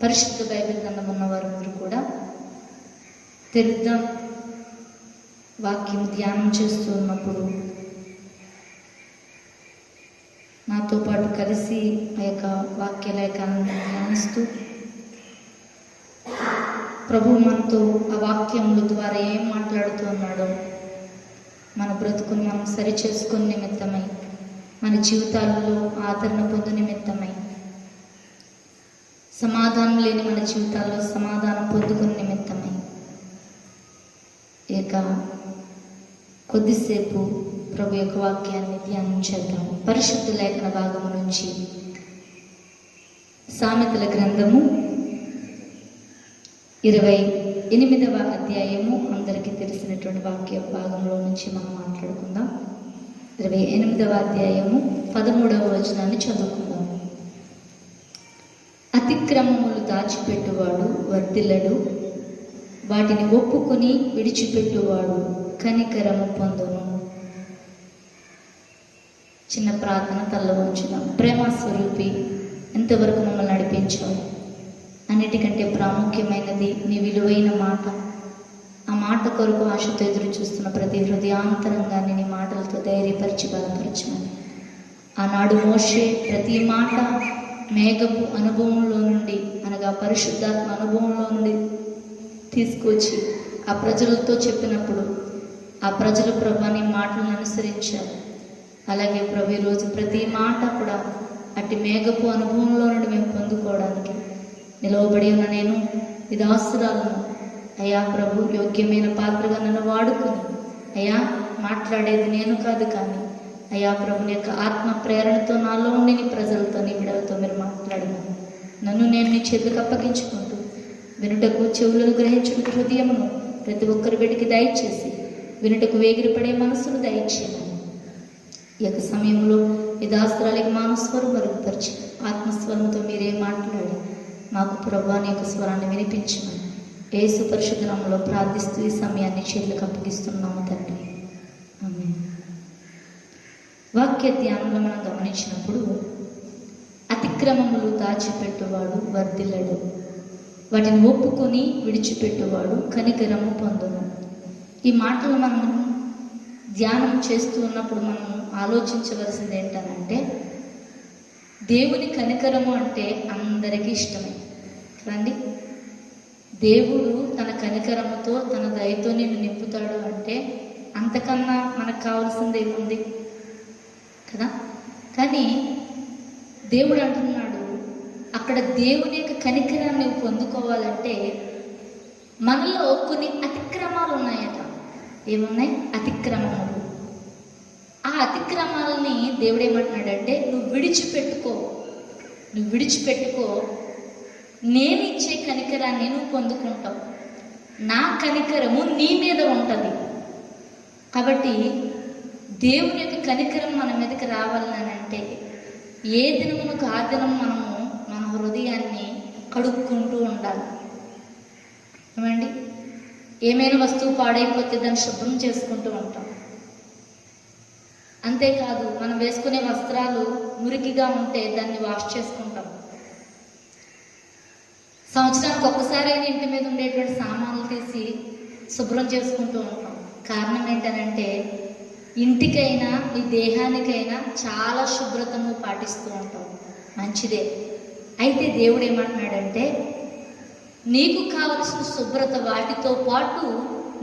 పరిశుద్ధ బైబిల్ గ్రంథం ఉన్న వారందరూ కూడా తెరుద్దాం. వాక్యం ధ్యానం చేస్తూ ఉన్నప్పుడు నాతో పాటు కలిసి ఆ యొక్క వాక్య లేఖనాన్ని ధ్యానిస్తూ ప్రభు మనతో ఆ వాక్యముల ద్వారా ఏం మాట్లాడుతూ ఉన్నాడో మన బ్రతుకును మనం సరి చేసుకునే నిమిత్తమై, మన జీవితాలలో ఆదరణ పొందు నిమిత్తమై, సమాధానం లేని మన జీవితాల్లో సమాధానం పొందుకునే నిమిత్తమై ఇక కొద్దిసేపు ప్రభు యొక్క వాక్యాన్ని ధ్యానించేద్దాం. పరిశుద్ధ లేఖన భాగము నుంచి సామెతల గ్రంథము 28వ అధ్యాయము, అందరికీ తెలిసినటువంటి వాక్య భాగంలో నుంచి మనం మాట్లాడుకుందాం. 28వ అధ్యాయము 13వ వచనాన్ని చదువుకుందాం. అతిక్రమములు దాచిపెట్టువాడు వర్ధిల్లడు, వాటిని ఒప్పుకొని విడిచిపెట్టువాడు కనికరము పొందును. చిన్న ప్రార్థన తల్ల ఉంచుదాం. ప్రేమ స్వరూపి, ఎంతవరకు మమ్మల్ని నడిపించావు. అన్నిటికంటే ప్రాముఖ్యమైనది నీ విలువైన మాట. ఆ మాట కొరకు ఆశతో ఎదురు చూస్తున్న ప్రతి హృదయాంతరంగాన్ని నీ మాటలతో ధైర్యపరిచి బలపరచమని. ఆనాడు మోషే ప్రతి మాట మేఘపు అనుభవంలో నుండి, అనగా పరిశుద్ధాత్మ అనుభవంలో నుండి తీసుకొచ్చి ఆ ప్రజలతో చెప్పినప్పుడు ఆ ప్రజలు ప్రభు నీ మాటలను అనుసరించారు. అలాగే ప్రభు ఈరోజు ప్రతి మాట కూడా అట్టి మేఘపు అనుభవంలో నుండి మేము పొందుకోవడానికి నిలవబడి ఉన్న నేను ఈ దాసురాలను అయ్యా ప్రభు యోగ్యమైన పాత్రగా నన్ను వాడుకుని, అయ్యా మాట్లాడేది నేను కాదు కానీ అయ్యా ప్రభుని యొక్క ఆత్మ ప్రేరణతో నాలో ఉండి నీ ప్రజలతో నీ బిడవతో మీరు మాట్లాడమని నన్ను నేను నీ చేతులకు అప్పగించుకుంటూ వినుటకు చెవులను గ్రహించుటకు హృదయమును ప్రతి ఒక్కరి బిడ్డకి దయచేసి వినుటకు వేగిరపడే మనసును దయచేయమని ఈ యొక్క సమయంలో ఈ దాస్త్రాలకి మానస్వరం మరుగుపరిచి ఆత్మస్వరంతో మీరే మాట్లాడి మాకు ప్రభువాని యొక్క స్వరాన్ని వినిపించమని యేసు పరిశుద్ధ నామములో ప్రార్థిస్తూ ఈ సమయాన్ని చేతులకు అప్పగిస్తున్నాము తండ్రి, ఆమేన్. వాక్య ధ్యానంలో మనం గమనించినప్పుడు అతిక్రమములు దాచిపెట్టువాడు వర్ధిల్లడు, వాటిని ఒప్పుకొని విడిచిపెట్టువాడు కనికరము పొందును. ఈ మాటలు మనం ధ్యానం చేస్తూ ఉన్నప్పుడు మనం ఆలోచించవలసింది ఏంటనంటే, దేవుని కనికరము అంటే అందరికీ ఇష్టమే రండి. దేవుడు తన కనికరముతో తన దయతో నిన్ను నింపుతాడు అంటే అంతకన్నా మనకు కావాల్సింది ఏముంది కదా. కానీ దేవుడు అంటున్నాడు, అక్కడ దేవుని యొక్క కనికరాన్ని పొందుకోవాలంటే మనలో కొన్ని అతిక్రమాలు ఉన్నాయట. ఏమున్నాయి? అతిక్రమములు. ఆ అతిక్రమాలని దేవుడు ఏమంటున్నాడంటే, నువ్వు విడిచిపెట్టుకో, నేను ఇచ్చే కనికరాన్ని నువ్వు పొందుకుంటావు, నా కనికరము నీ మీద ఉంటుంది. కాబట్టి దేవుని యొక్క కనికరం మన మీదకి రావాలని అంటే ఏ దినమునకు ఆ దినం మనము మన హృదయాన్ని కడుక్కుంటూ ఉండాలి. ఏమండి, ఏమైనా వస్తువు పాడైపోతే దాన్ని శుభ్రం చేసుకుంటూ ఉంటాం. అంతేకాదు, మనం వేసుకునే వస్త్రాలు మురికిగా ఉంటే దాన్ని వాష్ చేసుకుంటాం. సంవత్సరానికి ఒక్కసారైనా ఇంటి మీద ఉండేటువంటి సామాన్లు తీసి శుభ్రం చేసుకుంటూ ఉంటాం. కారణం ఏంటనంటే ఇంటికైనా ఈ దేహానికైనా చాలా శుభ్రతను పాటిస్తూ ఉంటాం. మంచిదే. అయితే దేవుడు ఏమంటున్నాడంటే, నీకు కావలసిన శుభ్రత వాటితో పాటు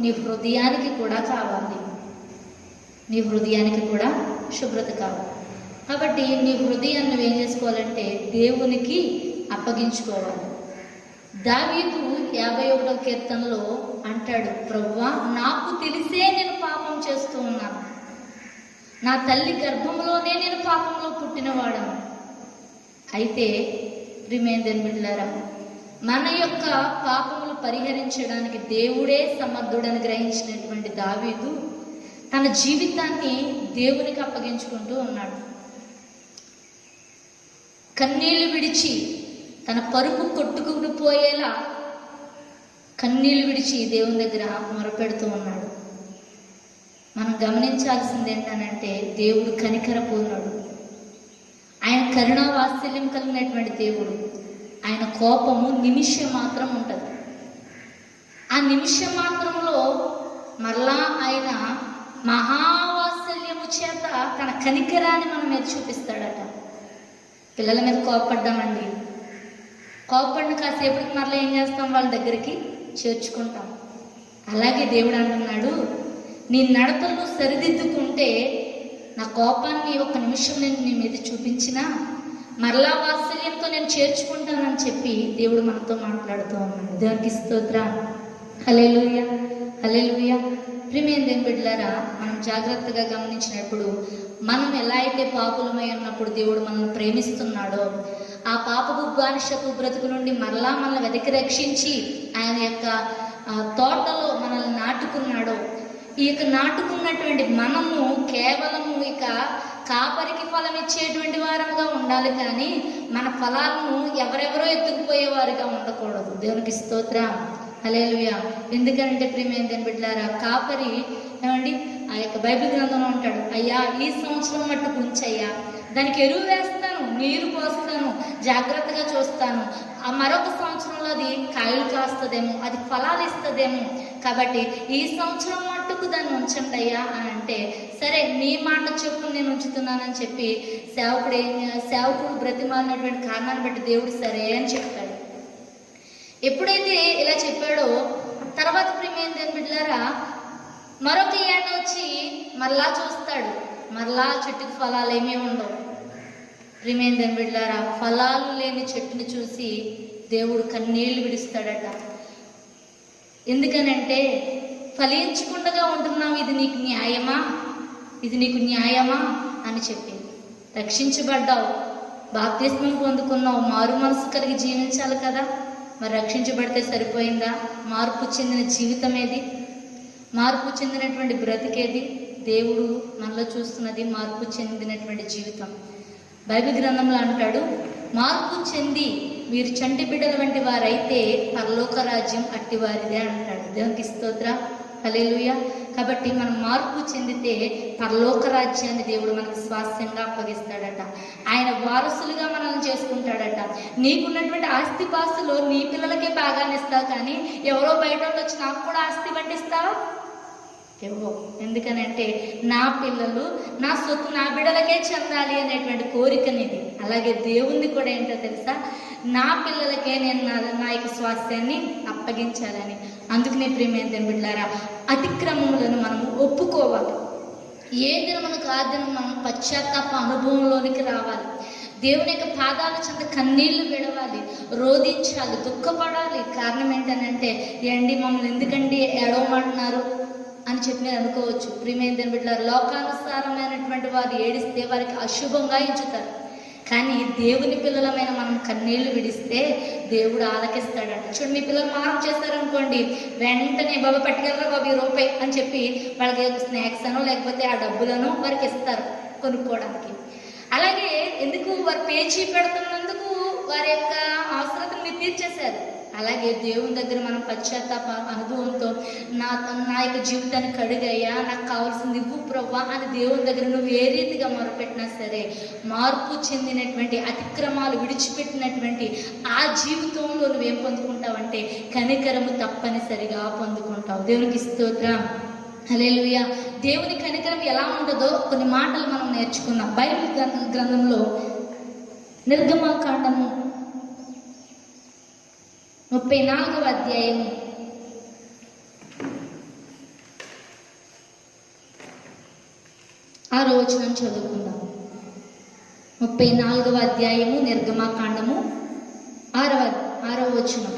నీ హృదయానికి కూడా కావాలి. నీ హృదయానికి కూడా శుభ్రత కావాలి. కాబట్టి నీ హృదయాన్ని నువ్వేం చేసుకోవాలంటే దేవునికి అప్పగించుకోవాలి. దావీదు 51వ కీర్తనలో అంటాడు, ప్రభువా నాకు తెలిసే నేను పాపం చేస్తూ ఉన్నాను, నా తల్లి గర్భంలోనే నేను పాపంలో పుట్టినవాడను. అయితే ప్రియమైన బిడ్డలారా, మన యొక్క పాపములు పరిహరించడానికి దేవుడే సమర్థుడని గ్రహించినటువంటి దావీదు తన జీవితాన్ని దేవునికి అప్పగించుకుంటూ ఉన్నాడు. కన్నీళ్లు విడిచి, తన పరుపు కొట్టుకుని పోయేలా కన్నీళ్లు విడిచి దేవుని దగ్గర మొరపెడుతూ ఉన్నాడు. మనం గమనించాల్సింది ఏంటనంటే, దేవుడు కనికరపూర్ణుడు. ఆయన కరుణా వాత్సల్యం కలిగినటువంటి దేవుడు. ఆయన కోపము నిమిషం మాత్రం ఉంటుంది. ఆ నిమిషం మాత్రంలో మరలా ఆయన మహావాత్సల్యము చేత తన కనికరాన్ని మన మీద చూపిస్తాడట. పిల్లల మీద కోపడ్డామండి, కోపడిన కాసేపటికి మరలా ఏం చేస్తాం, వాళ్ళ దగ్గరికి చేర్చుకుంటాం. అలాగే దేవుడు అంటున్నాడు, నీ నడతలను సరిదిద్దుకుంటే నా కోపాన్ని ఒక నిమిషం నేను నీ మీద చూపించినా మరలా వాత్సల్యంతో నేను చేర్చుకుంటానని చెప్పి దేవుడు మనతో మాట్లాడుతూ ఉన్నాడు. దేవునికి స్తోత్రం. హల్లెలూయా, హల్లెలూయా. ప్రియమైన దేవుని బిడ్డలారా, మనం జాగ్రత్తగా గమనించినప్పుడు మనం ఎలా అయితే పాపులమై ఉన్నప్పుడు దేవుడు మనల్ని ప్రేమిస్తున్నాడో, ఆ పాపపు బానిసపు బ్రతుకు నుండి మరలా మనల్ని వెతికి రక్షించి ఆయన యొక్క తోటలో మనల్ని నాటుకున్నాడో, ఈ యొక్క నాటుకున్నటువంటి మనము కేవలము ఇక కాపరికి ఫలం ఇచ్చేటువంటి వారముగా ఉండాలి, కానీ మన ఫలాలను ఎవరెవరో ఎత్తుకుపోయేవారుగా ఉండకూడదు. దేవునికి స్తోత్రం. హల్లెలూయా. ఎందుకంటే ప్రియమైన దేవుని బిడ్డలారా, కాపరి ఏమండి ఆ యొక్క బైబిల్ గ్రంథంలో ఉంటాడు, అయ్యా ఈ సంవత్సరం మట్టుకు ఉంచయ్యా, దానికి ఎరువు వేస్తాను, నీరు పోస్తాను, జాగ్రత్తగా చూస్తాను, ఆ మరొక సంవత్సరంలో అది కాయలు కాస్తుందేమో, అది ఫలాలు ఇస్తుందేమో, కాబట్టి ఈ సంవత్సరం మట్టుకు దాన్ని ఉంచండి అయ్యా అని అంటే, సరే నీ మాట చొప్పున నేను ఉంచుతున్నానని చెప్పి సేవకుడు బ్రతిమాలినటువంటి కారణాన్ని బట్టి దేవుడు సరే అని చెప్పాడు. ఎప్పుడైతే ఇలా చెప్పాడో తర్వాత ప్రియమైన దేవుని బిడ్డలారా, మరొక ఏట వచ్చి మరలా చూస్తాడు, మరలా చెట్టుకు ఫలాలు ఏమీ ఉండవు. ప్రియమైన దేవుని బిడ్డలారా, ఫలాలు లేని చెట్టుని చూసి దేవుడు కన్నీళ్లు విడుస్తాడట. ఎందుకనంటే ఫలించకుండా ఉంటున్నావు, ఇది నీకు న్యాయమా, ఇది నీకు న్యాయమా అని చెప్పి. రక్షించబడ్డావు, బాప్తిస్మం పొందుకున్నావు, మారు మనసు కలిగి జీవించాలి కదా, మరి రక్షించబడితే సరిపోయిందా? మార్పు చెందిన జీవితం ఏది? మార్పు చెందినటువంటి బ్రతికేది? దేవుడు మనలో చూస్తున్నది మార్పు చెందినటువంటి జీవితం. బైబిల్ గ్రంథంలో అంటాడు, మార్పు చెంది మీరు చంటి బిడ్డల వంటి వారైతే పరలోక రాజ్యం అట్టివారిదే అంటాడు. దేవునికి స్తోత్రం. హల్లెలూయా. కాబట్టి మనం మార్పు చెందితే పరలోక రాజ్యాన్ని దేవుడు మనకు స్వాస్థ్యంగా అప్పగిస్తాడట. ఆయన వారసులుగా మనల్ని చేసుకుంటాడట. నీకున్నటువంటి ఆస్తిపాస్తులో నీ పిల్లలకే భాగాన్ని ఇస్తావు, కానీ ఎవరో బయట వచ్చి నాకు కూడా ఆస్తి పండిస్తావా? ఏవో. ఎందుకనంటే నా పిల్లలు నా సొత్తు నా బిడ్డలకే చెందాలి అనేటువంటి కోరికనిది. అలాగే దేవుణ్ణి కూడా ఏంటో తెలుసా, నా పిల్లలకే నేను నా యొక్క స్వాస్థ్యాన్ని అప్పగించాలని. అందుకనే ప్రియమైన దేవుని బిడ్డలారా, అతిక్రమములను మనము ఒప్పుకోవాలి. ఏ దినమునకు ఆ దినం మనం పశ్చాత్తాప అనుభవంలోనికి రావాలి. దేవుని యొక్క పాదాల చెంత కన్నీళ్లు విడవాలి, రోధించాలి, దుఃఖపడాలి. కారణం ఏంటనంటే, ఏండి మమ్మల్ని ఎందుకండి ఏడవమంటున్నారు అని చెప్పి నేను అనుకోవచ్చు. ప్రియమైన దేవుని బిడ్డలారా, లోకానుసారమైనటువంటి వారు ఏడిస్తే వారికి అశుభంగా ఎంచుతారు, కానీ దేవుని పిల్లలమైన మనం కన్నీళ్లు విడిస్తే దేవుడు ఆలకిస్తాడంట. చూడండి, మీ పిల్లలు మారం చేస్తారనుకోండి, వెంటనే బాబా పట్టుకెళ్ళరా బాబు ఈ రూపాయి అని చెప్పి వాళ్ళకి స్నాక్స్ అనో లేకపోతే ఆ డబ్బులను వారికి ఇస్తారు కొనుక్కోవడానికి. అలాగే ఎందుకు వారు పేచీ పెడుతున్నందుకు వారి యొక్క అవసరతను తీర్చేశారు. అలాగే దేవుని దగ్గర మనం పశ్చాత్తాప అనుభవంతో నా యొక్క జీవితాన్ని కడుగయ్యా, నాకు కావాల్సింది ఇవ్వు ప్రవ్వా అని దేవుని దగ్గర నువ్వు ఏ రీతిగా మొరపెట్టినా సరే, మార్పు చెందినటువంటి అతిక్రమాలు విడిచిపెట్టినటువంటి ఆ జీవితంలో నువ్వేం పొందుకుంటావంటే కనికరము తప్పనిసరిగా పొందుకుంటావు. దేవునికి స్తోత్రం. హల్లెలూయా. దేవుని కనికరం ఎలా ఉంటుందో కొన్ని మాటలు మనం నేర్చుకున్నాం. బైబిల్ గ్రంథంలో నిర్గమకాండము 34వ అధ్యాయము 6వ వచనం చదువుకుందాం. 34వ అధ్యాయము నిర్గమకాండము 6వ వచనం.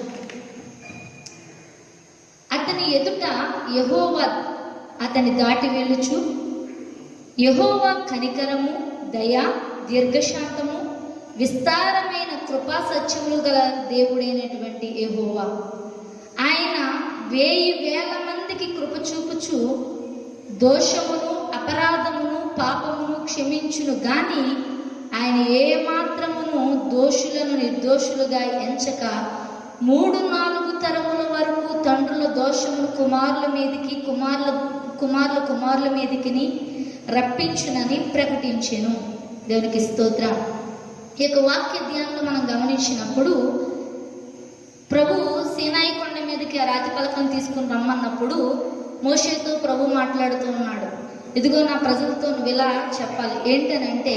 అతని ఎదుట యెహోవా అతని దాటి వెళ్ళుచు, యెహోవా కనికరము, దయ, దీర్ఘశాంతము, విస్తారమైన కృపా సత్యములు గల దేవుడైనటువంటి యెహోవా. ఆయన 1000 మందికి కృప చూపుచు దోషమును, అపరాధమును, పాపమును క్షమించును గాని ఆయన ఏ మాత్రమును దోషులను నిర్దోషులుగా ఎంచక 3-4 తరముల వరకు తండ్రుల దోషమును కుమారుల మీదికి, కుమారుల మీదికి రప్పించునని ప్రకటించెను. దేవునికి స్తోత్రం. ఈ యొక్క వాక్య ధ్యానంలో మనం గమనించినప్పుడు ప్రభు సీనాయి కొండ మీదకి ఆ రాతి పలకను తీసుకుని రమ్మన్నప్పుడు మోషేతో ప్రభు మాట్లాడుతూ ఉన్నాడు, ఇదిగో నా ప్రజలతో నువ్వు ఇలా చెప్పాలి. ఏంటనంటే,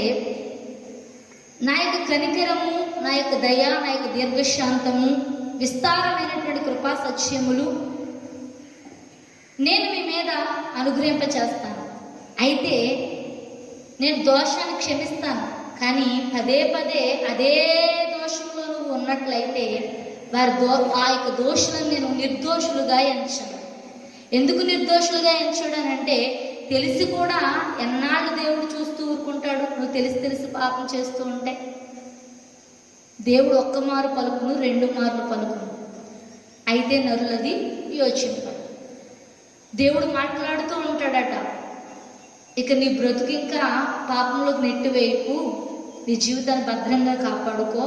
నా యొక్క కనికరము, నా యొక్క దయ, నా యొక్క దీర్ఘశాంతము, విస్తారమైనటువంటి కృపా సత్యములు నేను మీ మీద అనుగ్రహింపచేస్తాను. అయితే నేను దోషాన్ని క్షమిస్తాను, కానీ పదే పదే అదే దోషంలో నువ్వు ఉన్నట్లయితే ఆ యొక్క దోషులను నేను నిర్దోషులుగా ఎంచాను. ఎందుకు నిర్దోషులుగా ఎంచాడనంటే, తెలిసి కూడా ఎన్నాళ్ళు దేవుడు చూస్తూ ఊరుకుంటాడు? నువ్వు తెలిసి పాపం చేస్తూ ఉంటే దేవుడు 1 మారు పలుకును, 2 మార్లు పలుకును, అయితే నరులది యోచింపడు. దేవుడు మాట్లాడుతూ ఉంటాడట, ఇక నీ బ్రతుకు ఇంకా పాపంలోకి నెట్టివేయకు, నీ జీవితాన్ని భద్రంగా కాపాడుకో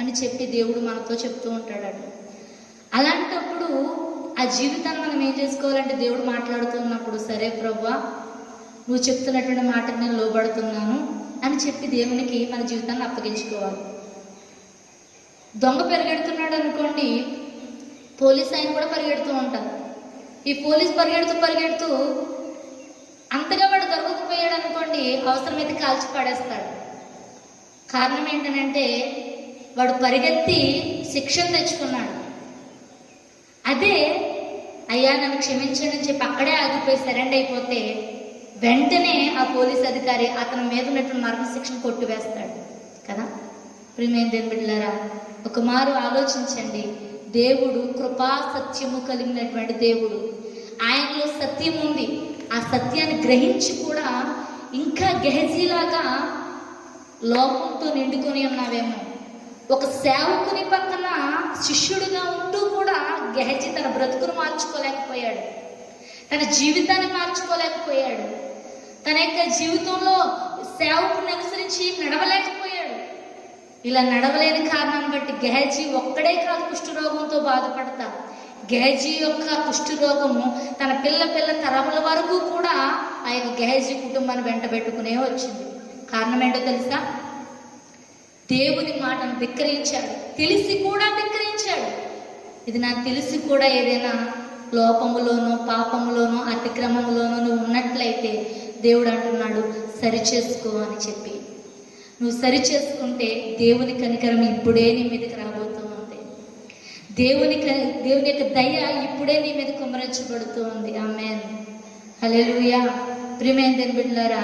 అని చెప్పి దేవుడు మనతో చెప్తూ ఉంటాడట. అలాంటప్పుడు ఆ జీవితాన్ని మనం ఏం చేసుకోవాలంటే, దేవుడు మాట్లాడుతూ ఉన్నప్పుడు, సరే ప్రభువా నువ్వు చెప్తున్నటువంటి మాటకు నేను లోబడుతున్నాను అని చెప్పి దేవునికి మన జీవితాన్ని అప్పగించుకోవాలి. దొంగ పరిగెడుతున్నాడు అనుకోండి, పోలీస్ ఆయన కూడా పరిగెడుతూ ఉంటారు. ఈ పోలీస్ పరిగెడుతూ అంతగా వాడు దొరకకపోయాడు అనుకోండి, అవసరమైతే కాల్చి పడేస్తాడు. కారణం ఏంటనంటే, వాడు పరిగెత్తి శిక్షను తెచ్చుకున్నాడు. అదే అయ్యా నన్ను క్షమించండి అని చెప్పి అక్కడే ఆగిపోయి సరెండర్ అయిపోతే వెంటనే ఆ పోలీస్ అధికారి అతని మీద ఉన్నటువంటి మరణశిక్షను కొట్టివేస్తాడు కదా. ప్రియమైన దేవుని బిడ్డలారా, ఒక మారు ఆలోచించండి. దేవుడు కృపా సత్యము కలిగినటువంటి దేవుడు. ఆయనలో సత్యం ఉంది. ఆ సత్యాన్ని గ్రహించి కూడా ఇంకా గెహజీలాగా లోపంతో నిండుకొని ఉన్నావేమో. ఒక సేవకుని పక్కన శిష్యుడిగా ఉంటూ కూడా గెహజీ తన బ్రతుకును మార్చుకోలేకపోయాడు, తన జీవితాన్ని మార్చుకోలేకపోయాడు, తన యొక్క జీవితంలో సేవకుని అనుసరించి నడవలేకపోయాడు. ఇలా నడవలేని కారణాన్ని బట్టి గెహజీ ఒక్కడే కాదు కుష్ఠరోగంతో బాధపడతా. గెహజీ యొక్క కుష్ఠరోగము తన పిల్ల తరముల వరకు కూడా ఆ యొక్క గెహజీ కుటుంబాన్ని వెంట పెట్టుకునే వచ్చింది. కారణం ఏంటో తెలుసా? దేవుని మాటను ధిక్కరించాడు, తెలిసి కూడా ధిక్కరించాడు. ఇది నాకు తెలిసి కూడా ఏదైనా లోపములోనో పాపములోనో అతిక్రమంలోనో నువ్వు ఉన్నట్లయితే దేవుడు అంటున్నాడు సరిచేసుకో అని చెప్పి. నువ్వు సరిచేసుకుంటే దేవుని కనికరం ఇప్పుడే నీ మీదకి రాబోతూ ఉంది. దేవుని యొక్క దయ ఇప్పుడే నీ మీద కుమ్మరించబడుతూ ఉంది. ఆమేన్, హల్లెలూయా. ప్రియమైన దేవుని బిడ్డలారా,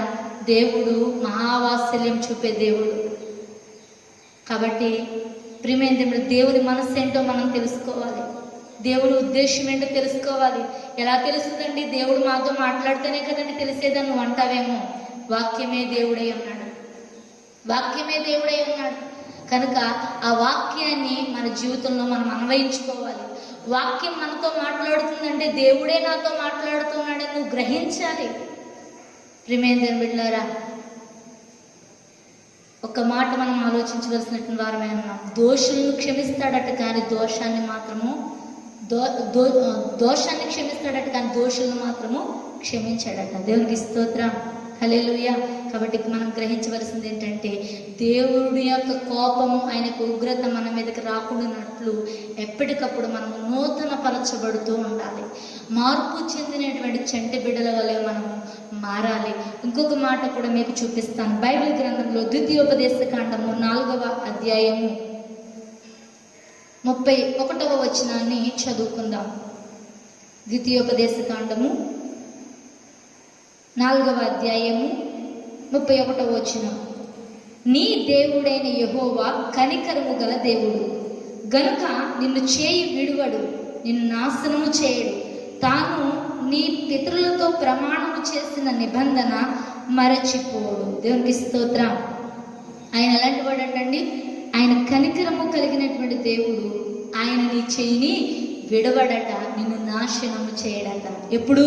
దేవుడు మహావాత్సల్యం చూపే దేవుడు. కాబట్టి ప్రియమైన దేవుని మనస్సు ఏంటో మనం తెలుసుకోవాలి. దేవుని ఉద్దేశం ఏంటో తెలుసుకోవాలి. ఎలా తెలుస్తుందండి? దేవుడు మాతో మాట్లాడితేనే కదండి తెలిసేదని నువ్వు అంటావేమో. వాక్యమే దేవుడై ఉన్నాడు, వాక్యమే దేవుడై ఉన్నాడు. కనుక ఆ వాక్యాన్ని మన జీవితంలో మనం అన్వయించుకోవాలి. వాక్యం మనతో మాట్లాడుతుందంటే దేవుడే నాతో మాట్లాడుతున్నాడని నువ్వు గ్రహించాలి. ప్రియమైన దేవుని బిడ్డలారా, ఒక మాట మనం ఆలోచించవలసినటువంటి వారమే ఉన్నాం. దోషులను క్షమిస్తాడట కానీ దోషాన్ని మాత్రము దోషాన్ని క్షమిస్తాడట కానీ దోషులను మాత్రము క్షమించాడట. దేవునికి స్తోత్రం, హల్లెలూయా. కాబట్టి మనం గ్రహించవలసింది ఏంటంటే, దేవుడి యొక్క కోపము, ఆయన యొక్క ఉగ్రత మన మీదకి రాకుండానట్లు ఎప్పటికప్పుడు మనము నూతన పరచబడుతూ ఉండాలి. మార్పు చెందినటువంటి చంటి బిడ్డల వలె మనము మారాలి. ఇంకొక మాట కూడా మీకు చూపిస్తాను. బైబిల్ గ్రంథంలో ద్వితీయోపదేశకాండము 4వ అధ్యాయము 31వ వచనాన్ని చదువుకుందాం. ద్వితీయోపదేశకాండము 4వ అధ్యాయము 31వ వచనం. నీ దేవుడైన యెహోవా కనికరము గల దేవుడు గనుక నిన్ను చేయి విడువడు, నిన్ను నాశనము చేయడు. తాను నీ పితరులతో ప్రమాణము చేసిన నిబంధన మరచిపోడు. దేవునికి స్తోత్రం. ఆయన ఎలాంటి వాడు అంటండి? ఆయన కనికరము కలిగినటువంటి దేవుడు. ఆయన నీ చేయిని విడవడట, నిన్ను నాశనము చేయడట. ఎప్పుడు?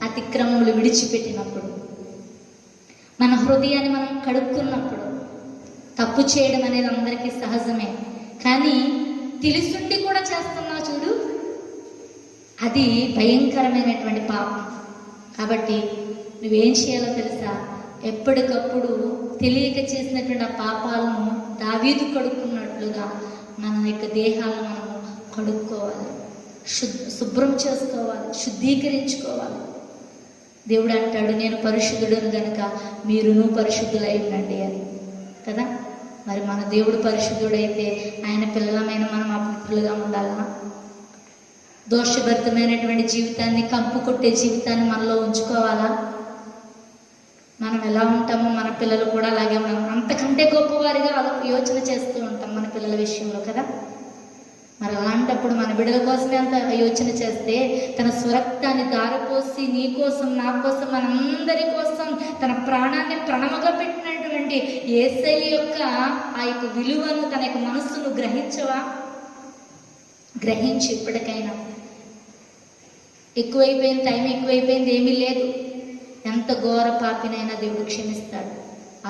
అతిక్రమములు విడిచిపెట్టినప్పుడు, మన హృదయాన్ని మనం కడుక్కున్నప్పుడు. తప్పు చేయడం అనేది అందరికీ సహజమే, కానీ తెలిసుండి కూడా చేస్తున్నావు చూడు, అది భయంకరమైనటువంటి పాపం. కాబట్టి నువ్వేం చేయాలో తెలుసా? ఎప్పటికప్పుడు తెలియక చేసినటువంటి ఆ పాపాలను దావీదు కడుక్కున్నట్లుగా మన యొక్క దేహాలను మనము కడుక్కోవాలి, శుభ్రం చేసుకోవాలి, శుద్ధీకరించుకోవాలి. దేవుడు అంటాడు, నేను పరిశుద్ధుడను గనుక మీరును పరిశుద్ధులై ఉండండి అని కదా. మరి మన దేవుడు పరిశుద్ధుడైతే ఆయన పిల్లలమైన మనం అపవిత్రులుగా ఉండాలా? దోషభరితమైనటువంటి జీవితాన్ని, కంపు కొట్టే జీవితాన్ని మనలో ఉంచుకోవాలా? మనం ఎలా ఉంటామో మన పిల్లలు కూడా అలాగే ఉన్నాం. అంతకంటే గొప్పవారిగా యోచన చేస్తూ ఉంటాం మన పిల్లల విషయంలో కదా. మరి అలాంటప్పుడు మన బిడ్డల కోసమే అంత యోచన చేస్తే, తన స్వరక్తాన్ని ధారపోసి నీ కోసం, నా కోసం, మనందరి కోసం తన ప్రాణాన్ని ప్రణముగా పెట్టినటువంటి యేసయ్య యొక్క ఆ యొక్క విలువను, తన యొక్క మనస్సును గ్రహించవా? గ్రహించి ఇప్పటికైనా. ఎక్కువైపోయింది, టైం ఎక్కువైపోయింది, ఏమీ లేదు. ఎంత ఘోర పాపినైనా దేవుడు క్షమిస్తాడు.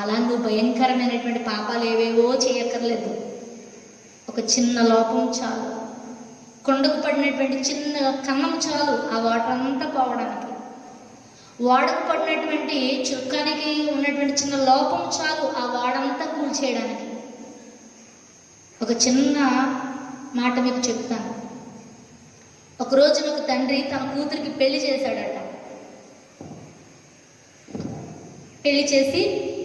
అలా నువ్వు భయంకరమైనటువంటి పాపాలు ఏవేవో చేయక్కర్లేదు. ఒక చిన్న లోపం చాలు, కొండకు పడినటువంటి చిన్న కన్నం చాలు ఆ వాటర్ అంతా పోవడానికి. వాడకు పడినటువంటి చుక్కానికి ఉన్నటువంటి చిన్న లోపం చాలు ఆ వాడంతా కూల్చేయడానికి. ఒక చిన్న మాట మీకు చెప్తాను. ఒక రోజున ఒక తండ్రి తన కూతురికి పెళ్లి చేశాడట. పెళ్లి చేసి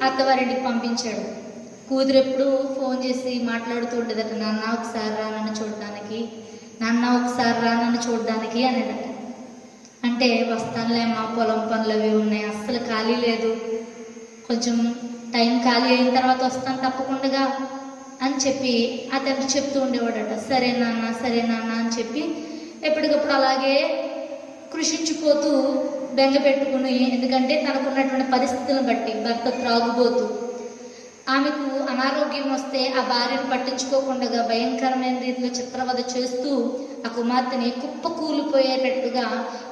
అత్తవారింటికి పంపించాడు. కూతురు ఎప్పుడు ఫోన్ చేసి మాట్లాడుతూ ఉండేదట, నాన్న ఒకసారి రా నన్ను చూడడానికి, నాన్న ఒకసారి రా నన్ను చూడడానికి అనేదట. అంటే వస్తానులే, మా పొలం పనులు అవి ఉన్నాయి, అస్సలు ఖాళీ లేదు, కొంచెం టైం ఖాళీ అయిన తర్వాత వస్తాను తప్పకుండా అని చెప్పి ఆ తండ్రి చెప్తూ ఉండేవాడట. సరే నాన్న, సరే నాన్న అని చెప్పి ఎప్పటికప్పుడు అలాగే కృషించిపోతూ బెంగ పెట్టుకుని, ఎందుకంటే తనకున్నటువంటి పరిస్థితులను బట్టి, భర్త త్రాగుబోతూ, ఆమెకు అనారోగ్యం వస్తే ఆ భార్యను పట్టించుకోకుండా భయంకరమైన రీతిలో చిత్రవద చేస్తూ ఆ కుమార్తెని కుప్పకూలిపోయేటట్టుగా,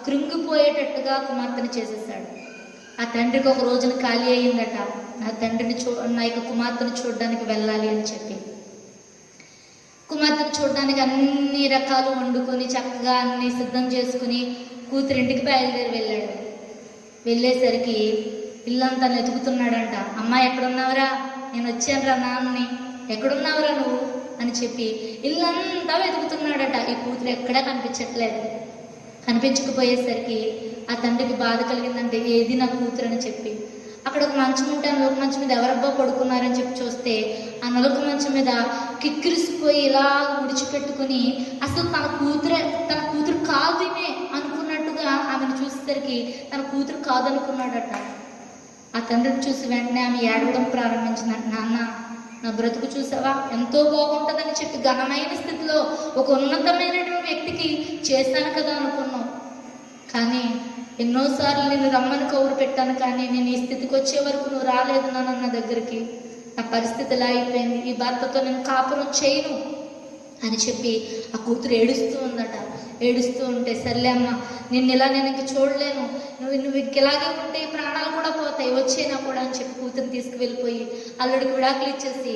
కృంగిపోయేటట్టుగా కుమార్తెని చేసేసాడు. ఆ తండ్రికి ఒక రోజున ఖాళీ అయ్యిందట, నా తండ్రిని నా యొక్క కుమార్తెను చూడడానికి వెళ్ళాలి అని చెప్పి. కుమార్తెను చూడడానికి అన్ని రకాలు వండుకొని చక్కగా అన్ని సిద్ధం చేసుకుని కూతురింటికి బయలుదేరి వెళ్ళాడు. వెళ్ళేసరికి ఇల్లంతా వెతుకుతున్నాడంట. అమ్మ ఎక్కడున్నావురా, నేను వచ్చానురా నాన్నని, ఎక్కడున్నావురా నువ్వు అని చెప్పి ఇల్లంతా వెతుకుతున్నాడట. ఈ కూతురు ఎక్కడా కనిపించట్లేదు. కనిపించకపోయేసరికి ఆ తండ్రికి బాధ కలిగిందంటే, ఏది నా కూతురు అని చెప్పి అక్కడ ఒక మంచం ఉంటే ఆ నలుక మంచం మీద ఎవరబ్బా పడుకున్నారని చెప్పి చూస్తే ఆ నలుక మంచం మీద కిక్కిరిసిపోయి ఇలా ముడిచిపెట్టుకుని, అసలు తన కూతురు కాదుమే అనుకున్నట్టుగా ఆమెను చూసేసరికి తన కూతురు కాదనుకున్నాడట. ఆ తండ్రిని చూసి వెంటనే ఆమె ఏడవడం ప్రారంభించిందంట. నాన్న, నా బ్రతుకు చూసావా, ఎంతో బాగుంటుందని చెప్పి ఘనమైన స్థితిలో ఒక ఉన్నతమైనటువంటి వ్యక్తికి చేశాను కదా అనుకున్నావు, కానీ ఎన్నోసార్లు నేను రమ్మని కౌరు పెట్టాను, కానీ నేను ఈ స్థితికి వచ్చే వరకు నువ్వు రాలేదు నాన్న దగ్గరికి. నా పరిస్థితి ఇలా అయిపోయింది, ఈ భర్తతో నేను కాపురం చేయను అని చెప్పి ఆ కూతురు ఏడుస్తూ ఉందట. ఏడుస్తూ ఉంటే, సర్లే అమ్మ, నేను ఇంక చూడలేను, నువ్వు ఇంకెలాగే ఉంటే ఈ ప్రాణాలు కూడా పోతాయి, వచ్చేనా కూడా అని చెప్పి కూతురు తీసుకువెళ్ళిపోయి అల్లుడికి విడాకులు ఇచ్చేసి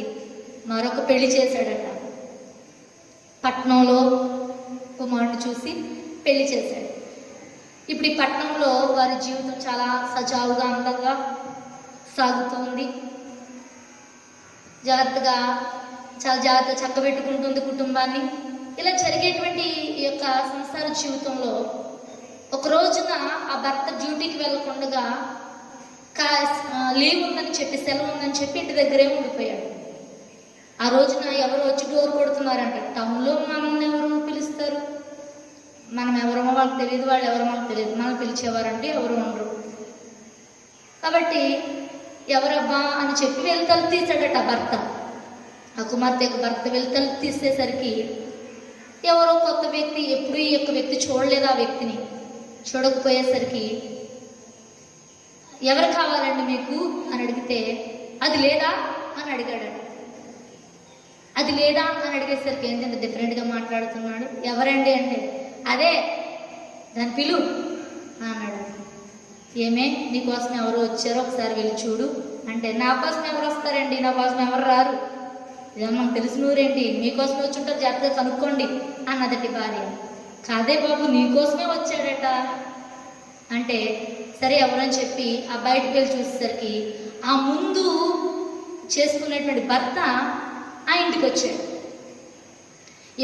మరొక పెళ్లి చేశాడట. పట్నంలో కుమారుడిని చూసి పెళ్లి చేశాడు. ఇప్పుడు ఈ పట్టణంలో వారి జీవితం చాలా సజావుగా, అందంగా సాగుతుంది. చాలా జాగ్రత్తగా చక్కబెట్టుకుంటుంది కుటుంబాన్ని. ఇలా జరిగేటువంటి ఈ యొక్క సంసార జీవితంలో ఒక రోజున ఆ భర్త డ్యూటీకి వెళ్ళకుండా లీవ్ ఉందని చెప్పి, సెలవు ఉందని చెప్పి ఇంటి దగ్గరే ఉండిపోయాడు. ఆ రోజున ఎవరు వచ్చి డోర్ కొడుతున్నారంట. టౌన్లో మనల్ని ఎవరు పిలుస్తారు, మనం ఎవరమో వాళ్ళకి తెలియదు, వాళ్ళు ఎవరో మనకు తెలియదు. మనం పిలిచేవారంటే ఎవరు ఉండరు. కాబట్టి ఎవరబ్బా అని చెప్పి వెళ్ళి తలుపు తీసాడట భర్త. ఆ కుమార్తె భర్త వెళ్ళి తలుపు తీసేసరికి ఎవరో కొత్త వ్యక్తి, ఎప్పుడు ఈ యొక్క వ్యక్తి చూడలేదు. ఆ వ్యక్తిని చూడకపోయేసరికి, ఎవరు కావాలండి మీకు అని అడిగితే, అది లేదా అని అడిగాడట. అది లేదా అని అడిగేసరికి ఏంటంటే డిఫరెంట్గా మాట్లాడుతున్నాడు. ఎవరండి అంటే, అదే దాని పిలు అన్నాడు. ఏమే, నీకోసం ఎవరు వచ్చారో ఒకసారి వెళ్ళి చూడు అంటే, నా కోసం ఎవరు వస్తారండి, నా కోసం ఎవరు రారు, ఇదేమో మనకు తెలిసిన ఊరేంటి, మీకోసమే వచ్చి ఉంటారు, జాగ్రత్తగా కనుక్కోండి అన్నదటి భార్య. కాదే బాబు, నీకోసమే వచ్చాడట అంటే, సరే ఎవరని చెప్పి ఆ బయటకు వెళ్ళి చూసేసరికి ఆ ముందు చేసుకునేటువంటి భర్త ఆ ఇంటికి వచ్చాడు.